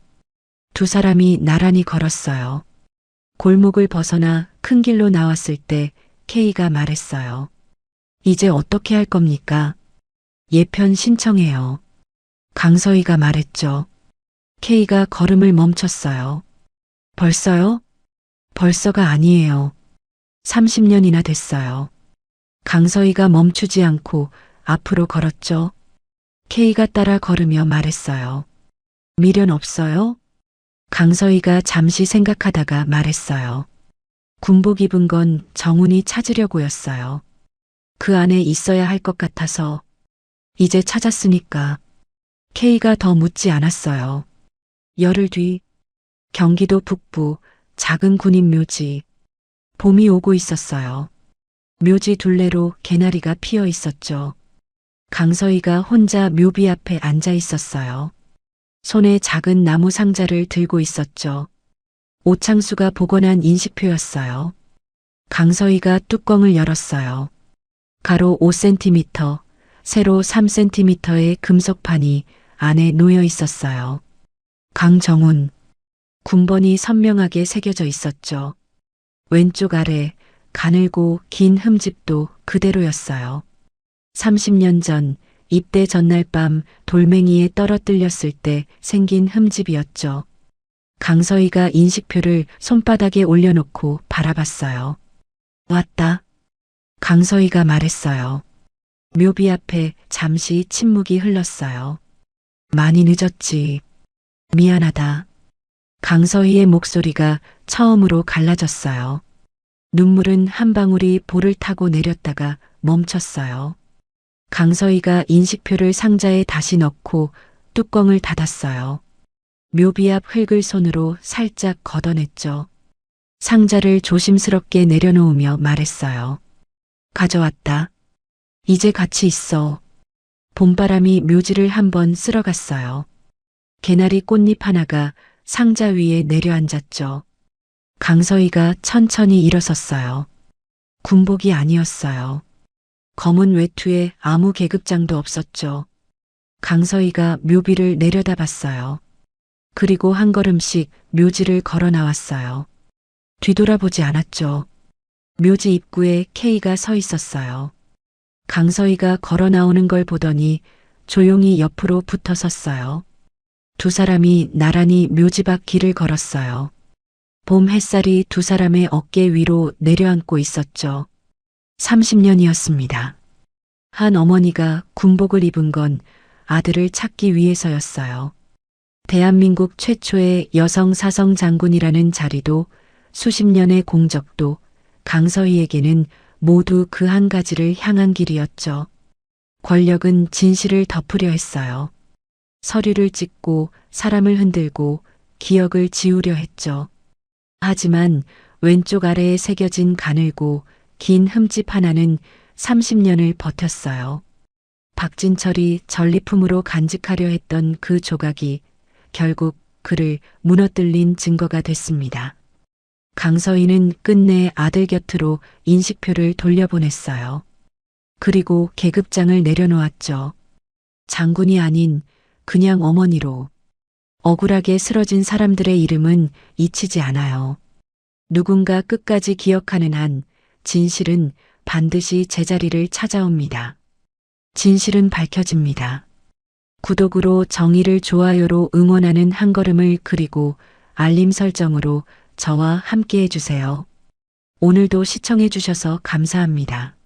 두 사람이 나란히 걸었어요. 골목을 벗어나 큰 길로 나왔을 때 K가 말했어요. 이제 어떻게 할 겁니까? 예편 신청해요. 강서희가 말했죠. K가 걸음을 멈췄어요. 벌써요? 벌써가 아니에요. 30년이나 됐어요. 강서희가 멈추지 않고 앞으로 걸었죠. K가 따라 걸으며 말했어요. 미련 없어요? 강서희가 잠시 생각하다가 말했어요. 군복 입은 건 정훈이 찾으려고였어요. 그 안에 있어야 할 것 같아서. 이제 찾았으니까. K가 더 묻지 않았어요. 열흘 뒤 경기도 북부 작은 군인 묘지. 봄이 오고 있었어요. 묘지 둘레로 개나리가 피어 있었죠. 강서희가 혼자 묘비 앞에 앉아 있었어요. 손에 작은 나무 상자를 들고 있었죠. 오창수가 복원한 인식표였어요. 강서희가 뚜껑을 열었어요. 가로 5cm, 세로 3cm의 금속판이 안에 놓여 있었어요. 강정훈. 군번이 선명하게 새겨져 있었죠. 왼쪽 아래 가늘고 긴 흠집도 그대로였어요. 30년 전 입대 전날 밤 돌멩이에 떨어뜨렸을 때 생긴 흠집이었죠. 강서희가 인식표를 손바닥에 올려놓고 바라봤어요. 왔다. 강서희가 말했어요. 묘비 앞에 잠시 침묵이 흘렀어요. 많이 늦었지. 미안하다. 강서희의 목소리가 처음으로 갈라졌어요. 눈물은 한 방울이 볼을 타고 내렸다가 멈췄어요. 강서희가 인식표를 상자에 다시 넣고 뚜껑을 닫았어요. 묘비 앞 흙을 손으로 살짝 걷어냈죠. 상자를 조심스럽게 내려놓으며 말했어요. 가져왔다. 이제 같이 있어. 봄바람이 묘지를 한번 쓸어갔어요. 개나리 꽃잎 하나가 상자 위에 내려앉았죠. 강서희가 천천히 일어섰어요. 군복이 아니었어요. 검은 외투에 아무 계급장도 없었죠. 강서희가 묘비를 내려다봤어요. 그리고 한 걸음씩 묘지를 걸어 나왔어요. 뒤돌아보지 않았죠. 묘지 입구에 K가 서 있었어요. 강서희가 걸어 나오는 걸 보더니 조용히 옆으로 붙어 섰어요. 두 사람이 나란히 묘지 밖 길을 걸었어요. 봄 햇살이 두 사람의 어깨 위로 내려앉고 있었죠. 30년이었습니다. 한 어머니가 군복을 입은 건 아들을 찾기 위해서였어요. 대한민국 최초의 여성 사성 장군이라는 자리도 수십 년의 공적도 강서희에게는 모두 그 한 가지를 향한 길이었죠. 권력은 진실을 덮으려 했어요. 서류를 찍고 사람을 흔들고 기억을 지우려 했죠. 하지만 왼쪽 아래에 새겨진 가늘고 긴 흠집 하나는 30년을 버텼어요. 박진철이 전리품으로 간직하려 했던 그 조각이 결국 그를 무너뜨린 증거가 됐습니다. 강서희는 끝내 아들 곁으로 인식표를 돌려보냈어요. 그리고 계급장을 내려놓았죠. 장군이 아닌 그냥 어머니로. 억울하게 쓰러진 사람들의 이름은 잊히지 않아요. 누군가 끝까지 기억하는 한 진실은 반드시 제자리를 찾아옵니다. 진실은 밝혀집니다. 구독으로 정의를 좋아요로 응원하는 한 걸음을 그리고 알림 설정으로 저와 함께 해주세요. 오늘도 시청해 주셔서 감사합니다.